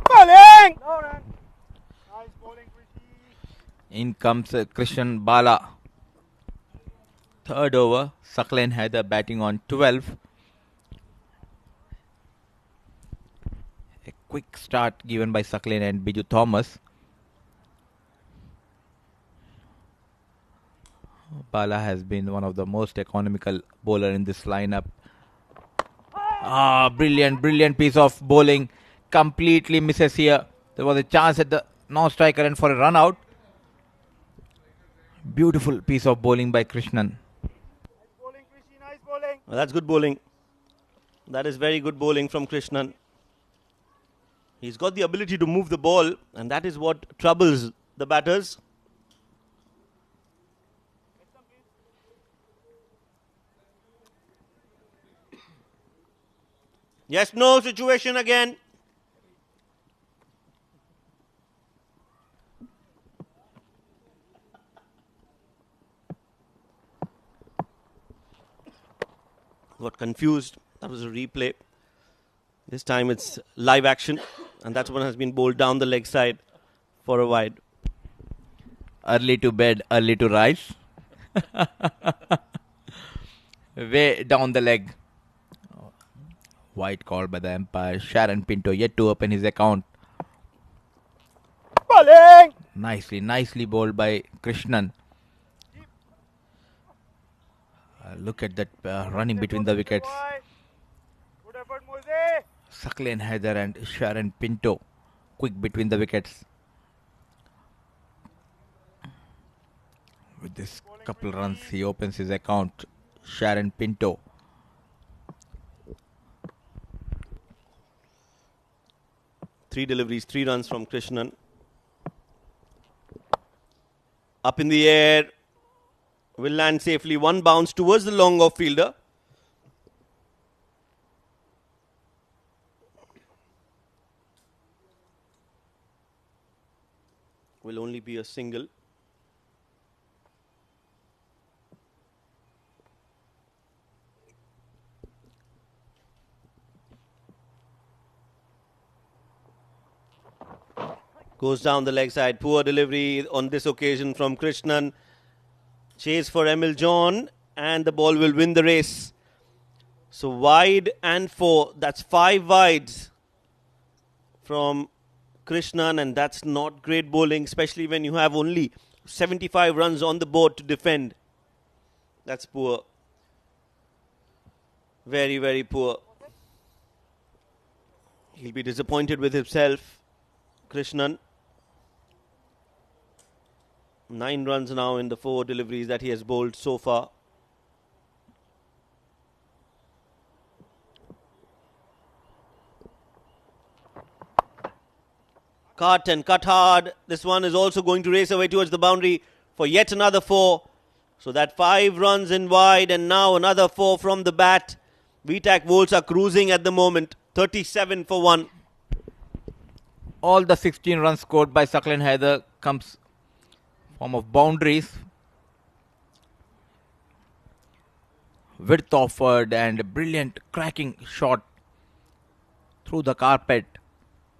Bowling! No run. Nice bowling, Krishy. In comes Krishan Bala. 3rd over, Saklen Haider batting on 12. A quick start given by Saklen and Biju Thomas. Bala has been one of the most economical bowler in this lineup. Brilliant piece of bowling. Completely misses here. There was a chance at the non-striker end for a run out. Beautiful piece of bowling by Krishnan. Nice bowling, Krishy. Nice bowling. Well, that's good bowling. That is very good bowling from Krishnan. He's got the ability to move the ball, and that is what troubles the batters. Yes, no situation again. Got confused. That was a replay. This time it's live action, and that one has been bowled down the leg side for a wide. Early to bed, early to rise. Way down the leg. White call by the umpire. Sharon Pinto yet to open his account. bowling. Nicely bowled by Krishnan. Look at that running between the wickets. Good effort, Mose. Sakleen Haider and Sharon Pinto, quick between the wickets. With this couple runs, he opens his account. Sharon Pinto. Three deliveries, 3 runs from Krishnan. Up in the air. Will land safely. One bounce towards the long off fielder. Will only be a single. Goes down the leg side. Poor delivery on this occasion from Krishnan. Chase for Emil John. And the ball will win the race. So wide and 4. That's 5 wides from Krishnan. And that's not great bowling, especially when you have only 75 runs on the board to defend. That's poor. Very, very poor. He'll be disappointed with himself, Krishnan. 9 runs now in the 4 deliveries that he has bowled so far. Cut and cut hard. This one is also going to race away towards the boundary for yet another 4. So that 5 runs in wide and now another 4 from the bat. VTAC Wolves are cruising at the moment. 37 for 1. All the 16 runs scored by Sakleen Haider comes form of boundaries. Width offered and a brilliant cracking shot through the carpet.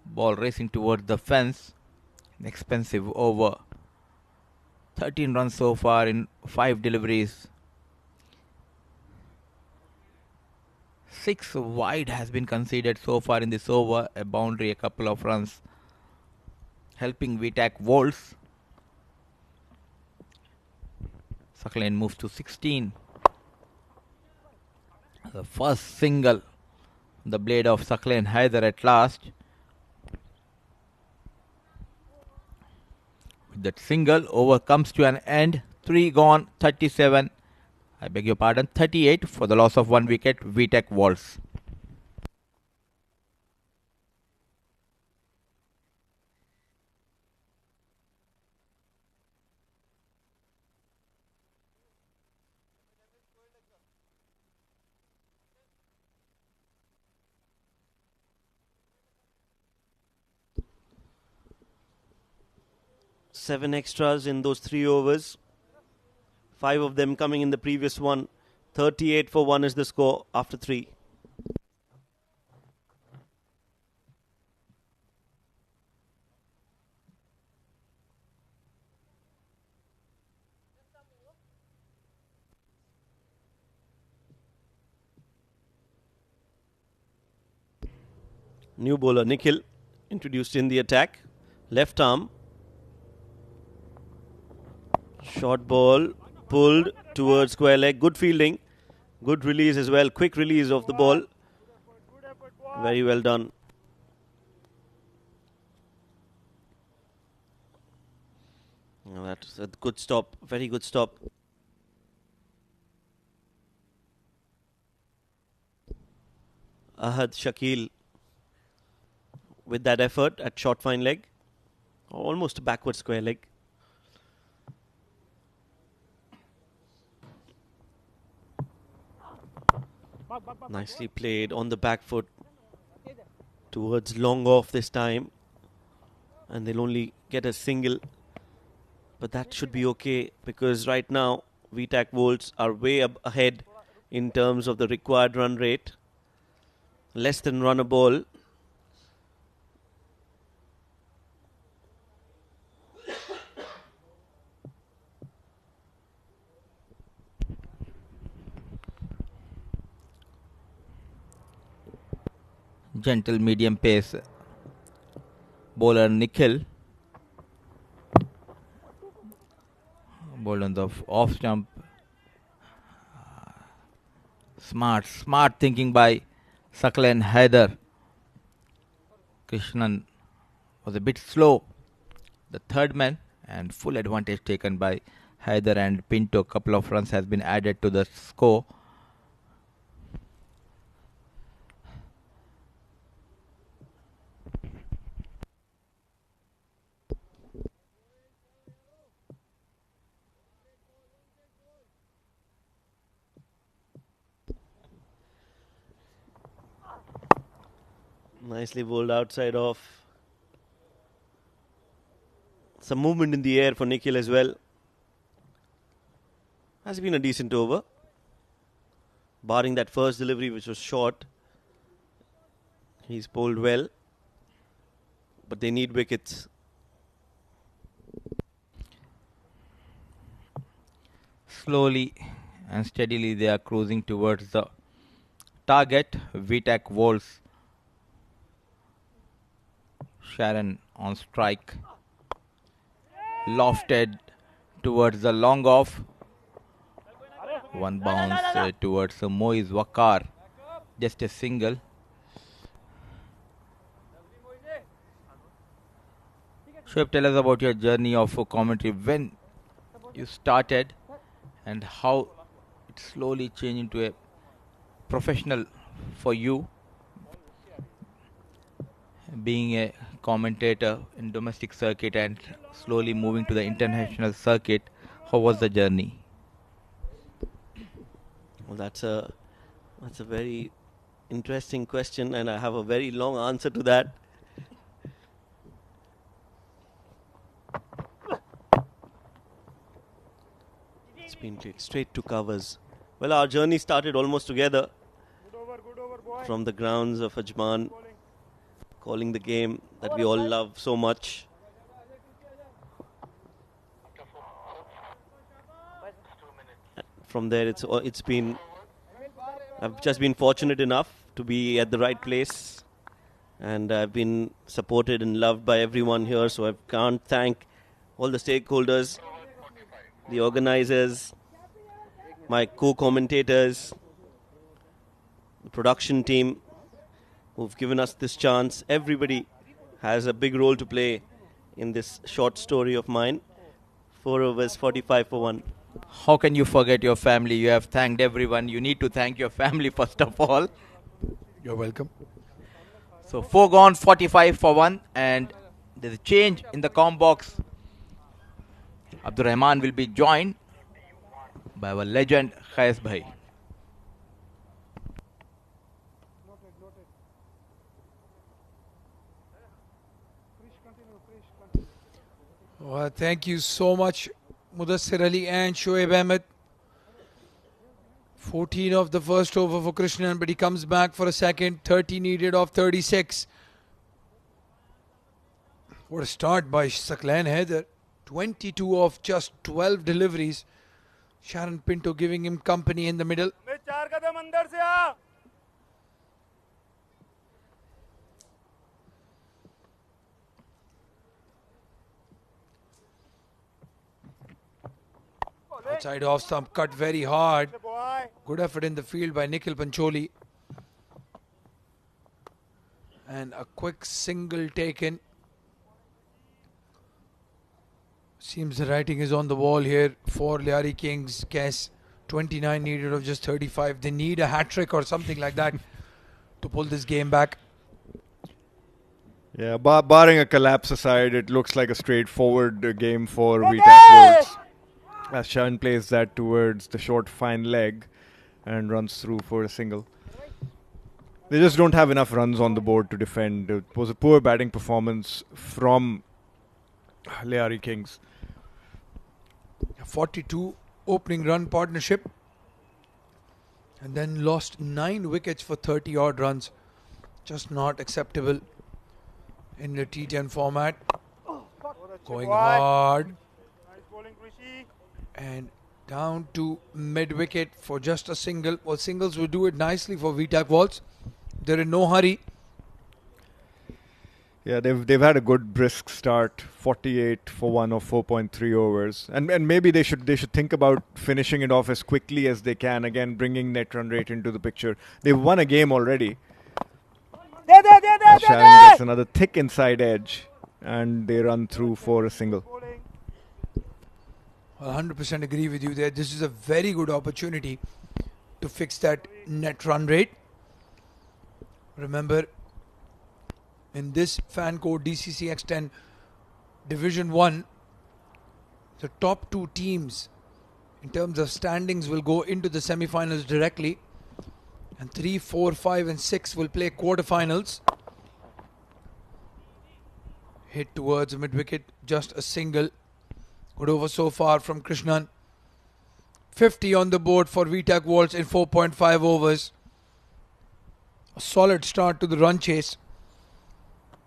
Ball racing towards the fence. An expensive over. 13 runs so far in 5 deliveries. 6 wide has been conceded so far in this over. A boundary, a couple of runs helping VTAC Wolves. Sakleen moves to 16. The first single, the blade of Sakleen Haider at last. With that single, over comes to an end. 3 gone, 37. I beg your pardon, 38 for the loss of 1 wicket, VTAC Wolves. Seven extras in those 3 overs. 5 of them coming in the previous one. 38 for 1 is the score after 3. New bowler Nikhil introduced in the attack. Left arm. Short ball pulled towards square leg. Good fielding. Good release as well. Quick release of the ball. Very well done. Oh, that's a good stop. Very good stop. Ahad Shakil with that effort at short fine leg. Almost a backward square leg. Nicely played on the back foot towards long off this time. And they'll only get a single. But that should be okay because right now VTAC Wolves are way up ahead in terms of the required run rate. Less than run a ball. Gentle medium pace bowler Nikhil Bowled on the off stump. Smart thinking by Saklan Haider. Krishnan was a bit slow, the third man, and full advantage taken by Haider and Pinto. Couple of runs has been added to the score. Nicely bowled outside off. Some movement in the air for Nikhil as well. Has been a decent over. Barring that first delivery which was short. He's bowled well. But they need wickets. Slowly and steadily they are cruising towards the target. VTAC Walls. Sharon on strike. Lofted towards the long off. One bounce towards Moiz Wakar. Just a single. Shoaib, tell us about your journey of commentary. When you started and how it slowly changed into a professional for you, being a commentator in domestic circuit and slowly moving to the international circuit. How was the journey? Well, that's a very interesting question, and I have a very long answer to that. It's been played straight to covers. Well, our journey started almost together from the grounds of Ajman, calling the game that we all love so much. From there, it's been. I've just been fortunate enough to be at the right place, and I've been supported and loved by everyone here. So I can't thank all the stakeholders, the organizers, my co-commentators, the production team who've given us this chance. Everybody has a big role to play in this short story of mine. 4 overs, 45 for 1. How can you forget your family? You have thanked everyone. You need to thank your family first of all. You're welcome. So 4 gone, 45 for 1, and there's a change in the com box. Abdur Rahman will be joined by our legend Khais Bhai. Well, thank you so much, Mudassir Ali and Shoaib Ahmed. 14 of the first over for Krishnan, but he comes back for a second. 30 needed of 36. What a start by Saklan Haider. 22 of just 12 deliveries. Sharon Pinto giving him company in the middle. Outside off stump, cut very hard. Good effort in the field by Nikhil Pancholi. And a quick single taken. Seems the writing is on the wall here for Lyari Kings. Guess 29 needed of just 35. They need a hat-trick or something like that to pull this game back. Yeah, barring a collapse aside, it looks like a straightforward game for VTAC Wolves. As Sharon plays that towards the short fine leg and runs through for a single. They just don't have enough runs on the board to defend. It was a poor batting performance from Lyari Kings. 42 opening run partnership. And then lost 9 wickets for 30 odd runs. Just not acceptable in the T10 format. Going hard. And down to mid-wicket for just a single. Well, singles will do it nicely for VTAC Walls. They're in no hurry. Yeah, they've had a good brisk start, 48 for 1 or 4.3 overs, and maybe they should think about finishing it off as quickly as they can. Again, bringing net run rate into the picture. They've won a game already. Sharon gets another thick inside edge, and they run through for a single. 100% agree with you there. This is a very good opportunity to fix that net run rate. Remember, in this fan code DCC X10 Division 1, the top two teams in terms of standings will go into the semi-finals directly, and 3, 4, 5 and 6 will play quarterfinals. Hit towards mid-wicket, just a single. Good over so far from Krishnan. 50 on the board for VTAC Waltz in 4.5 overs. A solid start to the run chase.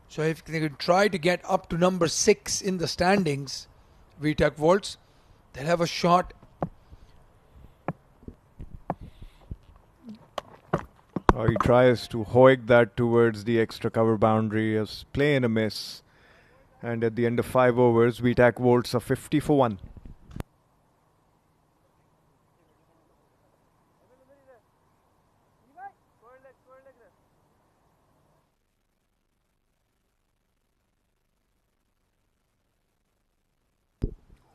So if they can try to get up to number 6 in the standings, VTAC Waltz, they'll have a shot. He tries to hoik that towards the extra cover boundary as play and a miss. And at the end of 5 overs, VTAC Waltz are 50 for 1.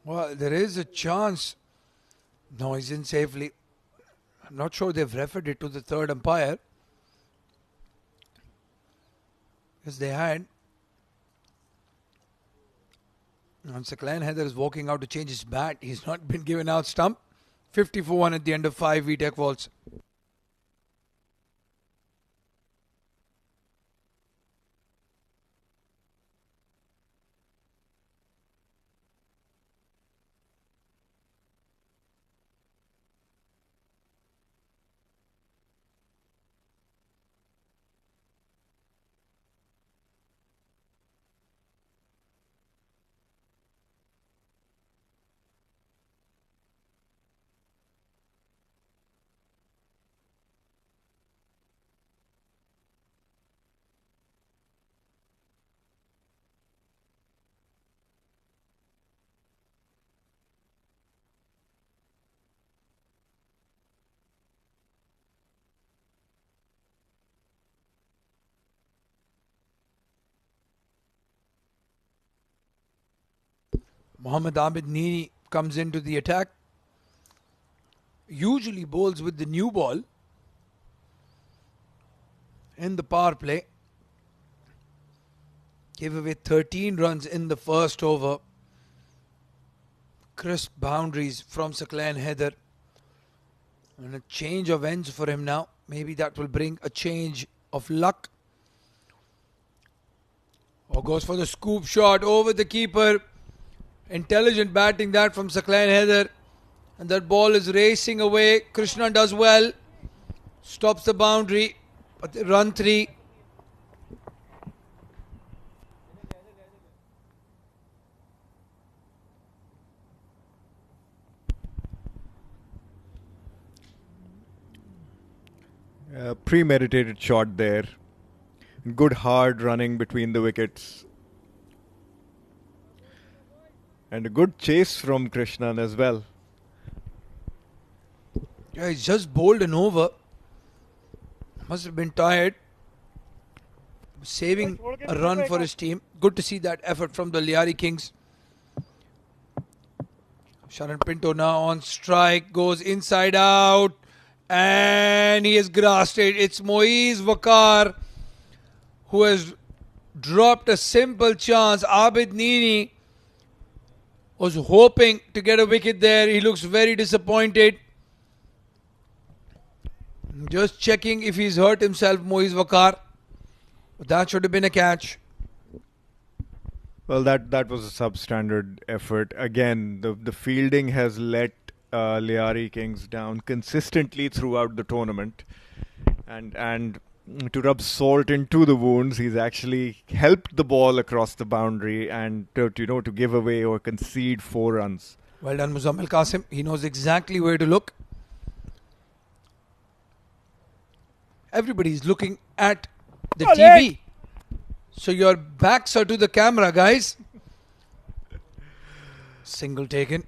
Well, there is a chance. No, he's in safely. I'm not sure they've referred it to the third umpire. Because they had. And Saklan Heather is walking out to change his bat. He's not been given out stump. 50 for 1 at the end of 5 VTAC Waltz. Mohammad Abid Nini comes into the attack. Usually bowls with the new ball in the power play. Gave away 13 runs in the first over. Crisp boundaries from Saklan Heather. And a change of ends for him now. Maybe that will bring a change of luck. Or goes for the scoop shot over the keeper. Intelligent batting that from Saklan Heather. And that ball is racing away. Krishna does well. Stops the boundary. But they run 3. Premeditated shot there. Good hard running between the wickets. And a good chase from Krishnan as well. Yeah, he's just bowled an over. Must have been tired. Saving a run for his team. Good to see that effort from the Lyari Kings. Sharan Pinto now on strike. Goes inside out. And he has grasped it. It's Moiz Wakar who has dropped a simple chance. Abid Nini was hoping to get a wicket there. He looks very disappointed. Just checking if he's hurt himself, Moiz Wakar. That should have been a catch. Well, that was a substandard effort. Again, the fielding has let Lyari Kings down consistently throughout the tournament. And to rub salt into the wounds, he's actually helped the ball across the boundary and to give away or concede 4 runs. Well done, Muzammil Qasim. He knows exactly where to look. Everybody's looking at the TV. So your backs are to the camera, guys. Single taken.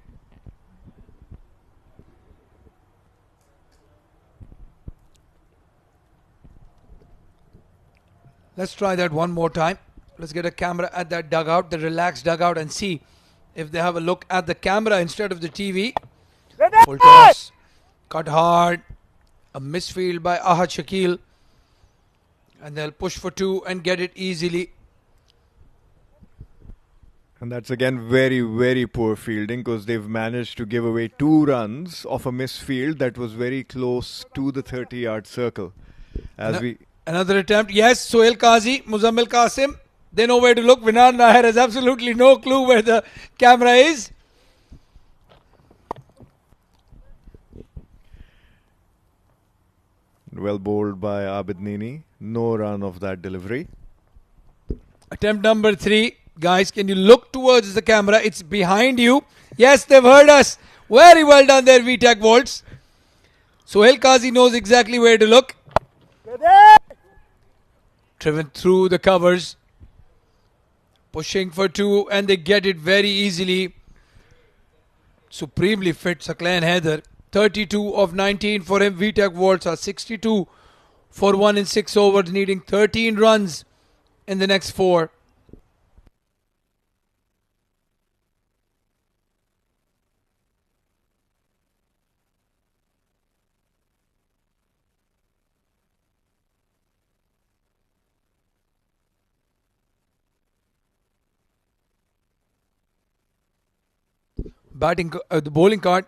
Let's try that one more time. Let's get a camera at that dugout, the relaxed dugout, and see if they have a look at the camera instead of the TV. Full toss. Cut hard. A misfield by Ahad Shakil. And they'll push for two and get it easily. And that's again very, very poor fielding because they've managed to give away 2 runs off a misfield that was very close to the 30-yard circle. Another attempt. Yes, Sohail Qazi, Muzammil Qasim. They know where to look. Vinan Nair has absolutely no clue where the camera is. Well bowled by Abid Nini. No run of that delivery. Attempt number 3. Guys, can you look towards the camera? It's behind you. Yes, they've heard us. Very well done there, VTAC Volts. Sohail Qazi knows exactly where to look. Driven through the covers. Pushing for 2 and they get it very easily. Supremely fit Saqlain Haider. 32 of 19 for him. VTAC Volts are 62 for 1 in 6 overs, needing 13 runs in the next 4. The bowling card,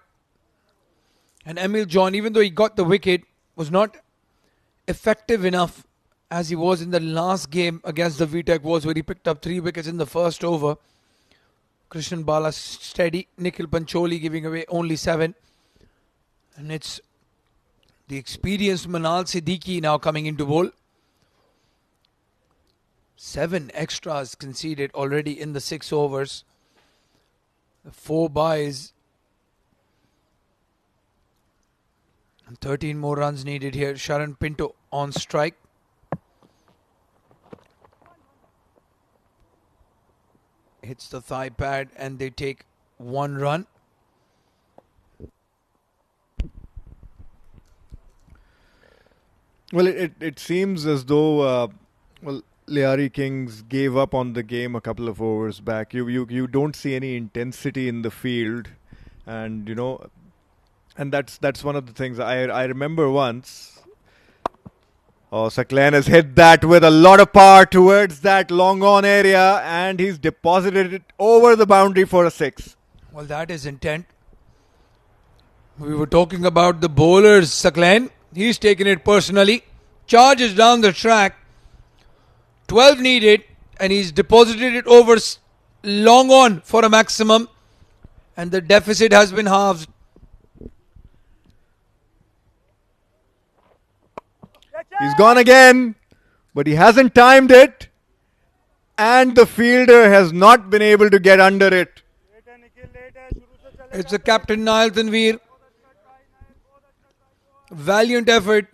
and Emil John, even though he got the wicket, was not effective enough as he was in the last game against the VTAC Volts, where he picked up 3 wickets in the first over. Krishnan Bala steady, Nikhil Pancholi giving away only 7, and it's the experienced Manal Siddiqui now coming into bowl. 7 extras conceded already in the 6 overs. 4 byes and 13 more runs needed here. Sharan Pinto on strike. Hits the thigh pad and they take 1 run. Well, it seems as though Lyari Kings gave up on the game a couple of overs back. You don't see any intensity in the field, and and that's one of the things I remember once. Oh, Saqlain has hit that with a lot of power towards that long on area, and he's deposited it over the boundary for a 6. Well, that is intent. We were talking about the bowlers, Saqlain. He's taken it personally. Charges down the track. 12 needed, and he's deposited it over long on for a maximum, and the deficit has been halved. He's gone again, but he hasn't timed it, and the fielder has not been able to get under it. It's the captain Nail Tanveer. Valiant effort.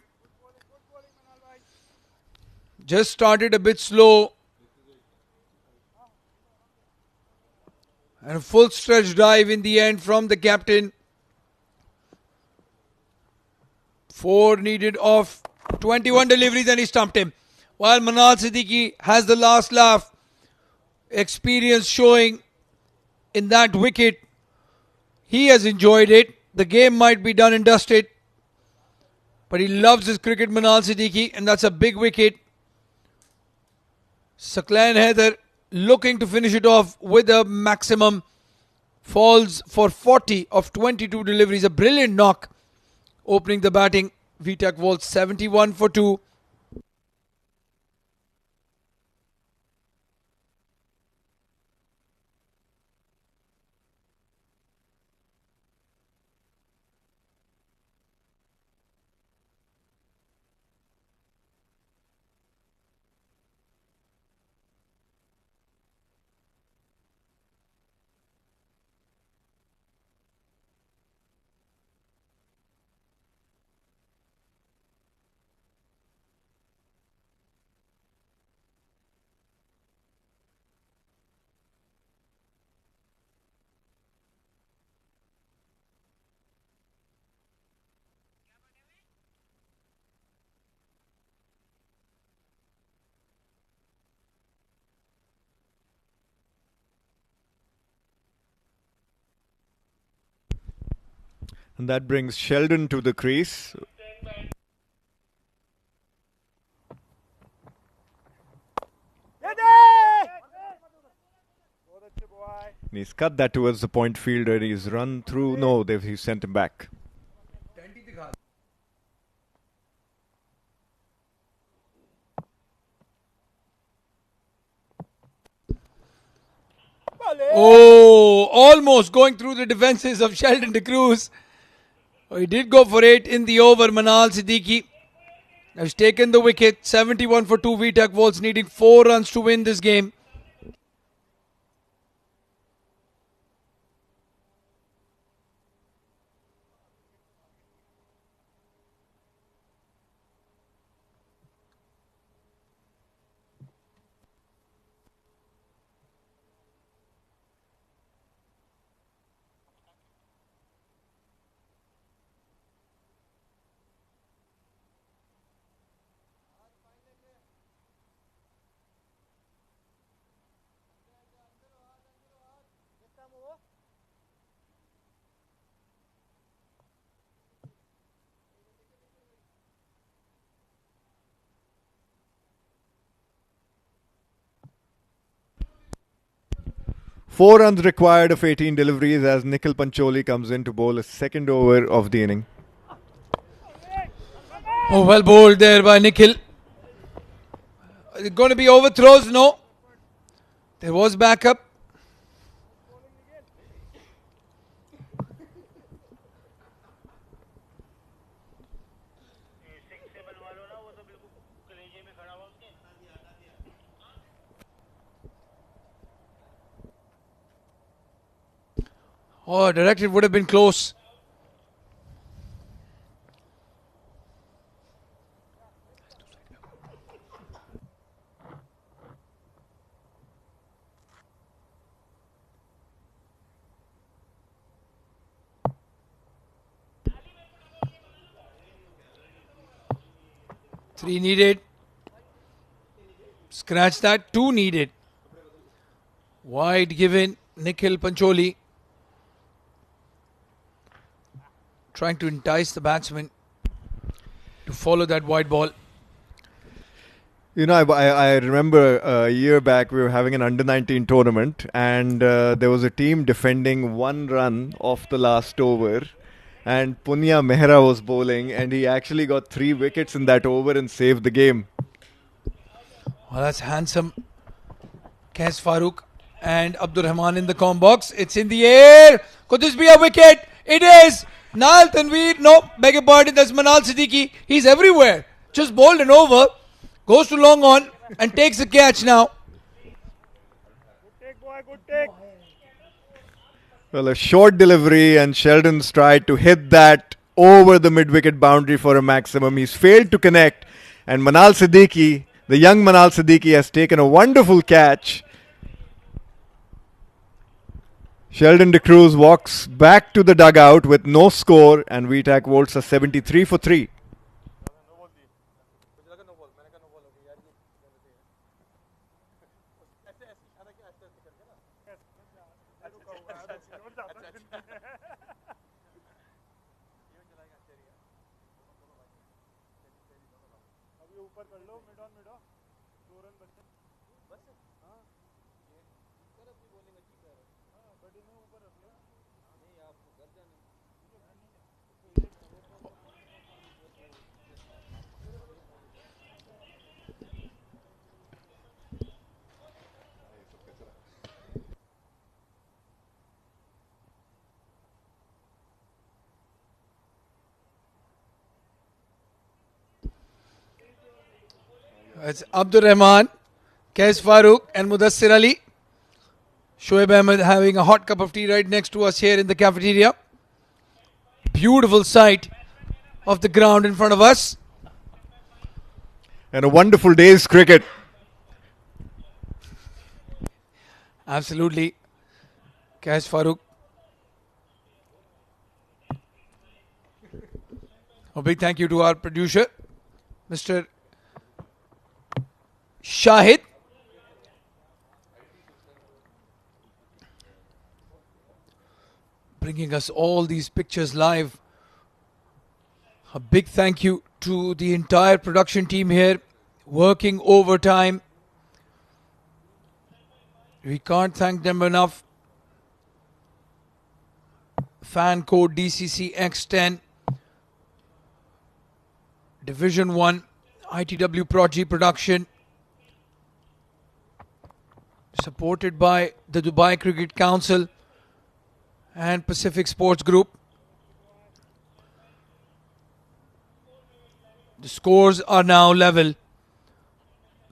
Just started a bit slow. And a full stretch drive in the end from the captain. 4 needed off 21 deliveries and he stumped him. While Manal Siddiqui has the last laugh. Experience showing in that wicket. He has enjoyed it. The game might be done and dusted. But he loves his cricket, Manal Siddiqui, and that's a big wicket. Saqlain Haider looking to finish it off with a maximum. Falls for 40 of 22 deliveries. A brilliant knock. Opening the batting. VTAC Volts 71 for 2. And that brings Sheldon to the crease. And he's cut that towards the point fielder. He's run through. No, he sent him back. Oh, almost going through the defenses of Sheldon de Cruz. Oh, he did go for 8 in the over. Manal Siddiqui has taken the wicket. 71 for 2. VTAC Wolves needing 4 runs to win this game. Four runs required of 18 deliveries as Nikhil Pancholi comes in to bowl a second over of the inning. Oh, well bowled there by Nikhil. Is it going to be overthrows? No. There was backup. Oh, directed would have been close. Three needed. Scratch that. 2 needed. Wide given. Nikhil Pancholi trying to entice the batsman to follow that wide ball. You know, I remember a year back we were having an under-19 tournament and there was a team defending 1 run off the last over and Punya Mehra was bowling and he actually got 3 wickets in that over and saved the game. Well, that's handsome. Qais Farooq and Abdur Rahman in the com box. It's in the air. Could this be a wicket? It is. Nail Tanveer. No, beg your pardon. That's Manal Siddiqui. He's everywhere. Just bowled an over. Goes to long on and takes the catch now. Good take, boy. Good take. Well, a short delivery and Sheldon's tried to hit that over the mid-wicket boundary for a maximum. He's failed to connect and Manal Siddiqui, the young Manal Siddiqui, has taken a wonderful catch. Sheldon de Cruz walks back to the dugout with no score and VTAC Wolves are 73 for 3. It's Abdur Rahman, Qais Farooq and Mudassir Ali. Shoaib Ahmed having a hot cup of tea right next to us here in the cafeteria. Beautiful sight of the ground in front of us. And a wonderful day's cricket. Absolutely. Qais Farooq. A big thank you to our producer, Mr. Shahid. Bringing us all these pictures live A big thank you to the entire production team here, working overtime. We can't thank them enough. Fan code DCC X10, Division 1, ITW Prodigy production, supported by the Dubai Cricket Council and Pacific Sports Group. The scores are now level.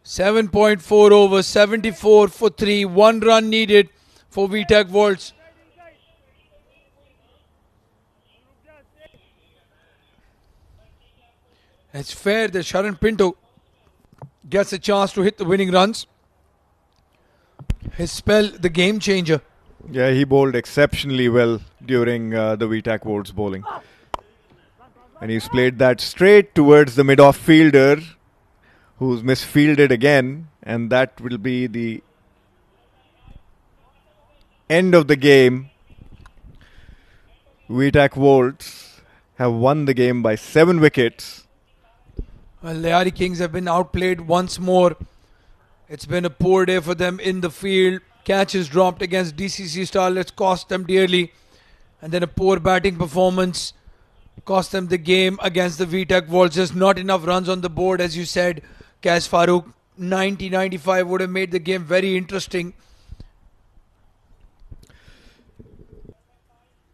7.4 over, 74 for 3, 1 run needed for VTAC Worlds. It's fair that Sharan Pinto gets a chance to hit the winning runs. His spell, the game changer. Yeah, he bowled exceptionally well during the VTAC Worlds bowling. And he's played that straight towards the mid-off fielder, who's misfielded again. And that will be the end of the game. VTAC Worlds have won the game by 7 wickets. Well, Lyari Kings have been outplayed once more. It's been a poor day for them in the field. Catches dropped against DCC Starlets cost them dearly. And then a poor batting performance cost them the game against the VTAC Worlds. Just not enough runs on the board, as you said, Kaz Farooq. 90-95 would have made the game very interesting.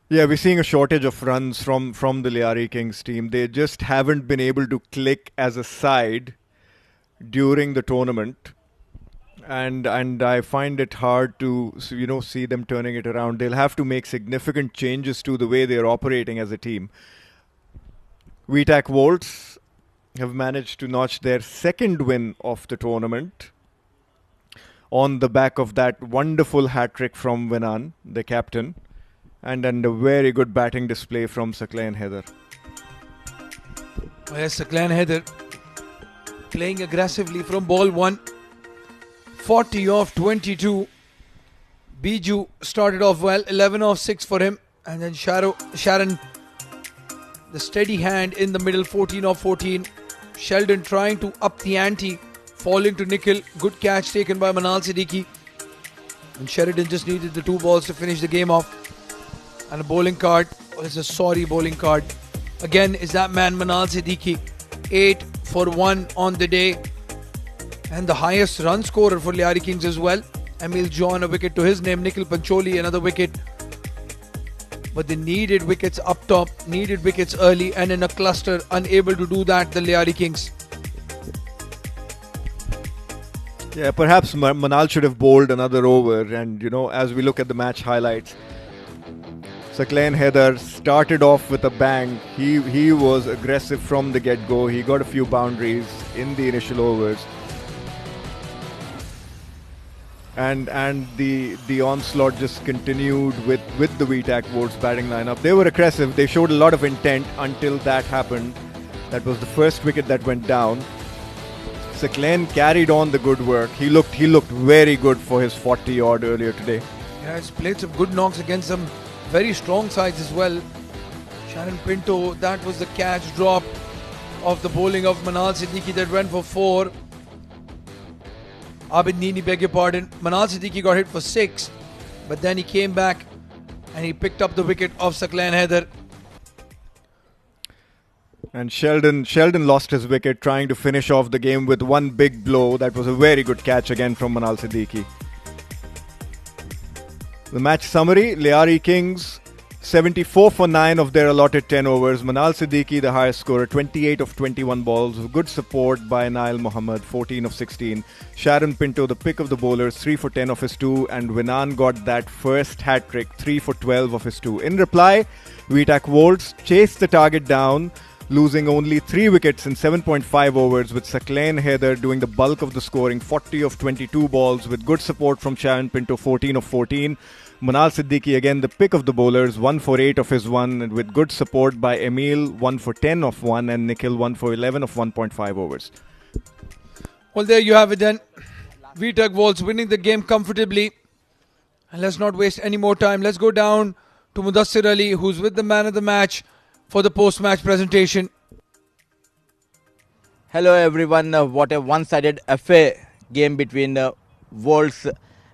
Yeah, we're seeing a shortage of runs from the Lyari Kings team. They just haven't been able to click as a side during the tournament. And I find it hard to see them turning it around. They'll have to make significant changes to the way they're operating as a team. VTAC Worlds have managed to notch their second win of the tournament on the back of that wonderful hat-trick from Vinan, the captain, and a very good batting display from Saqlain Haider. Yes, Saqlain Haider playing aggressively from ball 1. 40 off 22. Biju started off well, 11 off 6 for him. And then Sharan, the steady hand in the middle, 14 off 14. Sheldon trying to up the ante, falling to Nikhil. Good catch taken by Manal Siddiqui. And Sheridan just needed the 2 balls to finish the game off. And a bowling card. Oh, it's a sorry bowling card. Again, is that man Manal Siddiqui. 8 for 1 on the day. And the highest run scorer for Lyari Kings as well. Emil John, a wicket to his name. Nikhil Pancholi, another wicket. But they needed wickets up top, needed wickets early, and in a cluster, unable to do that, the Lyari Kings. Yeah, perhaps Manal should have bowled another over. And, as we look at the match highlights, Saqlain Haider started off with a bang. He was aggressive from the get-go. He got a few boundaries in the initial overs. And the onslaught just continued with the VTAC Worlds batting lineup. They were aggressive. They showed a lot of intent until that happened. That was the first wicket that went down. Saqlain carried on the good work. He looked very good for his 40 odd earlier today. Yeah, he's played some good knocks against some very strong sides as well. Sharan Pinto, that was the catch drop of the bowling of Manal Siddiqui that went for 4. Abid Nini, beg your pardon. Manal Siddiqui got hit for 6, but then he came back and he picked up the wicket of Saqlain Haider. And Sheldon lost his wicket trying to finish off the game with one big blow. That was a very good catch again from Manal Siddiqui. The match summary: Lyari Kings 74 for 9 of their allotted 10 overs. Manal Siddiqui, the highest scorer, 28 of 21 balls. Good support by Nail Mohammad, 14 of 16. Sharan Pinto, the pick of the bowlers, 3 for 10 of his 2. And Vinan got that first hat-trick, 3 for 12 of his 2. In reply, VTAC Worlds chased the target down, losing only 3 wickets in 7.5 overs, with Saqlain Haider doing the bulk of the scoring, 40 of 22 balls, with good support from Sharan Pinto, 14 of 14. Manal Siddiqui, again the pick of the bowlers, 1 for 8 of his 1, and with good support by Emil, 1 for 10 of 1, and Nikhil, 1 for 11 of 1.5 overs. Well, there you have it then. VTAC Worlds winning the game comfortably. And let's not waste any more time. Let's go down to Mudassir Ali, who's with the man of the match for the post-match presentation. Hello everyone. What a one-sided affair game between Wolves,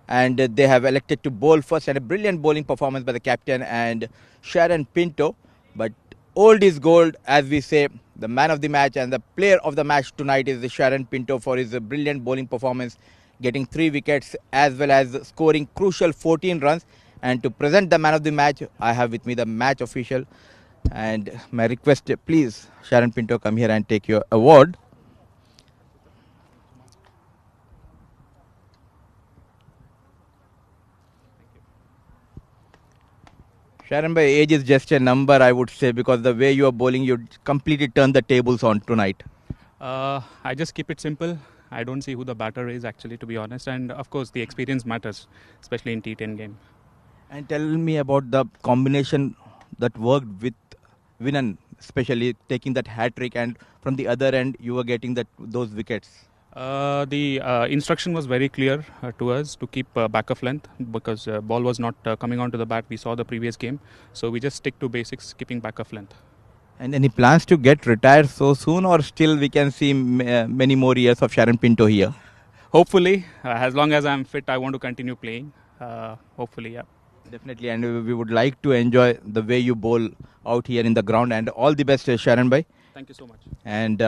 and they have elected to bowl first, and a brilliant bowling performance by the captain and Sharon Pinto. But old is gold, as we say. The man of the match and the player of the match tonight is Sharon Pinto for his brilliant bowling performance, getting 3 wickets as well as scoring crucial 14 runs. And to present the man of the match, I have with me the match official. And my request, please, Sharon Pinto, come here and take your award. Sharon, by age is just a number, I would say, because the way you are bowling, you completely turn the tables on tonight. I just keep it simple. I don't see who the batter is, actually, to be honest. And of course, the experience matters, especially in T10 game. And tell me about the combination that worked with Vinan, especially taking that hat trick, and from the other end, you were getting those wickets. The instruction was very clear to us to keep back of length, because ball was not coming onto the bat. We saw the previous game. So we just stick to basics, keeping back of length. And any plans to get retired so soon, or still we can see many more years of Sharon Pinto here? Hopefully, as long as I'm fit, I want to continue playing. Hopefully, yeah. Definitely, and we would like to enjoy the way you bowl out here in the ground. And all the best, Sharon bhai. Thank you so much. And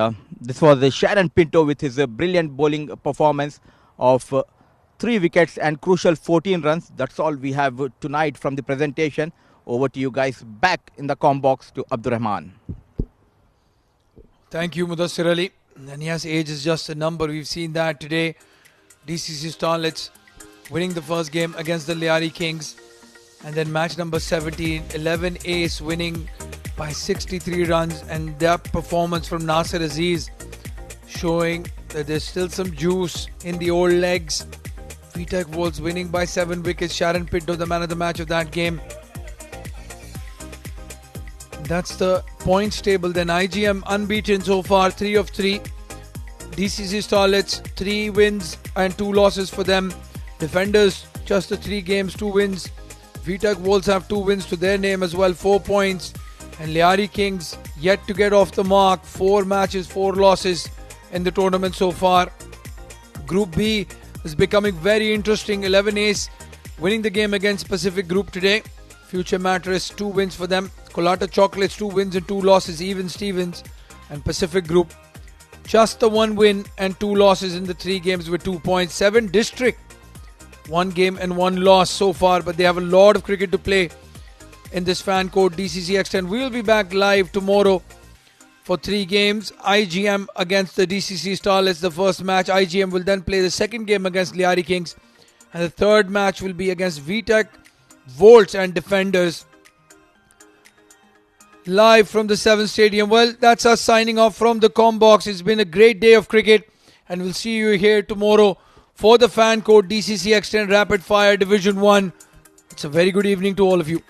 this was Sharon Pinto with his brilliant bowling performance of 3 wickets and crucial 14 runs. That's all we have tonight from the presentation. Over to you guys, back in the comm box to Abdurrahman. Thank you, Mudassir Ali. And yes, age is just a number. We've seen that today. DCC Starlets winning the first game against the Lyari Kings. And then match number 17, 11 ace winning by 63 runs. And that performance from Nasir Aziz showing that there's still some juice in the old legs. VTAC Wolves winning by 7 wickets. Sharon Pinto, the man of the match of that game. That's the points table. Then IGM unbeaten so far, 3 of 3. DCC Starlets, 3 wins and 2 losses for them. Defenders, just the 3 games, 2 wins. VTAC Wolves have 2 wins to their name as well, 4 points. And Lyari Kings yet to get off the mark, 4 matches, 4 losses in the tournament so far. Group B is becoming very interesting. 11 ace winning the game against Pacific Group today. Future Mattress, 2 wins for them. Kolata Chocolates, 2 wins and 2 losses. Even Stevens and Pacific Group, just the 1 win and 2 losses in the 3 games with 2 points. 7 District, 1 game and 1 loss so far, but they have a lot of cricket to play in this fan code DCC X10. We will be back live tomorrow for 3 games. IGM against the DCC Starlets, the first match. IGM will then play the second game against Lyari Kings, and the third match will be against VTAC Volts and Defenders. Live from the 7th Stadium. Well, that's us signing off from the comm box. It's been a great day of cricket, and we'll see you here tomorrow for the fan code DCC X10 Rapid Fire Division 1. It's a very good evening to all of you.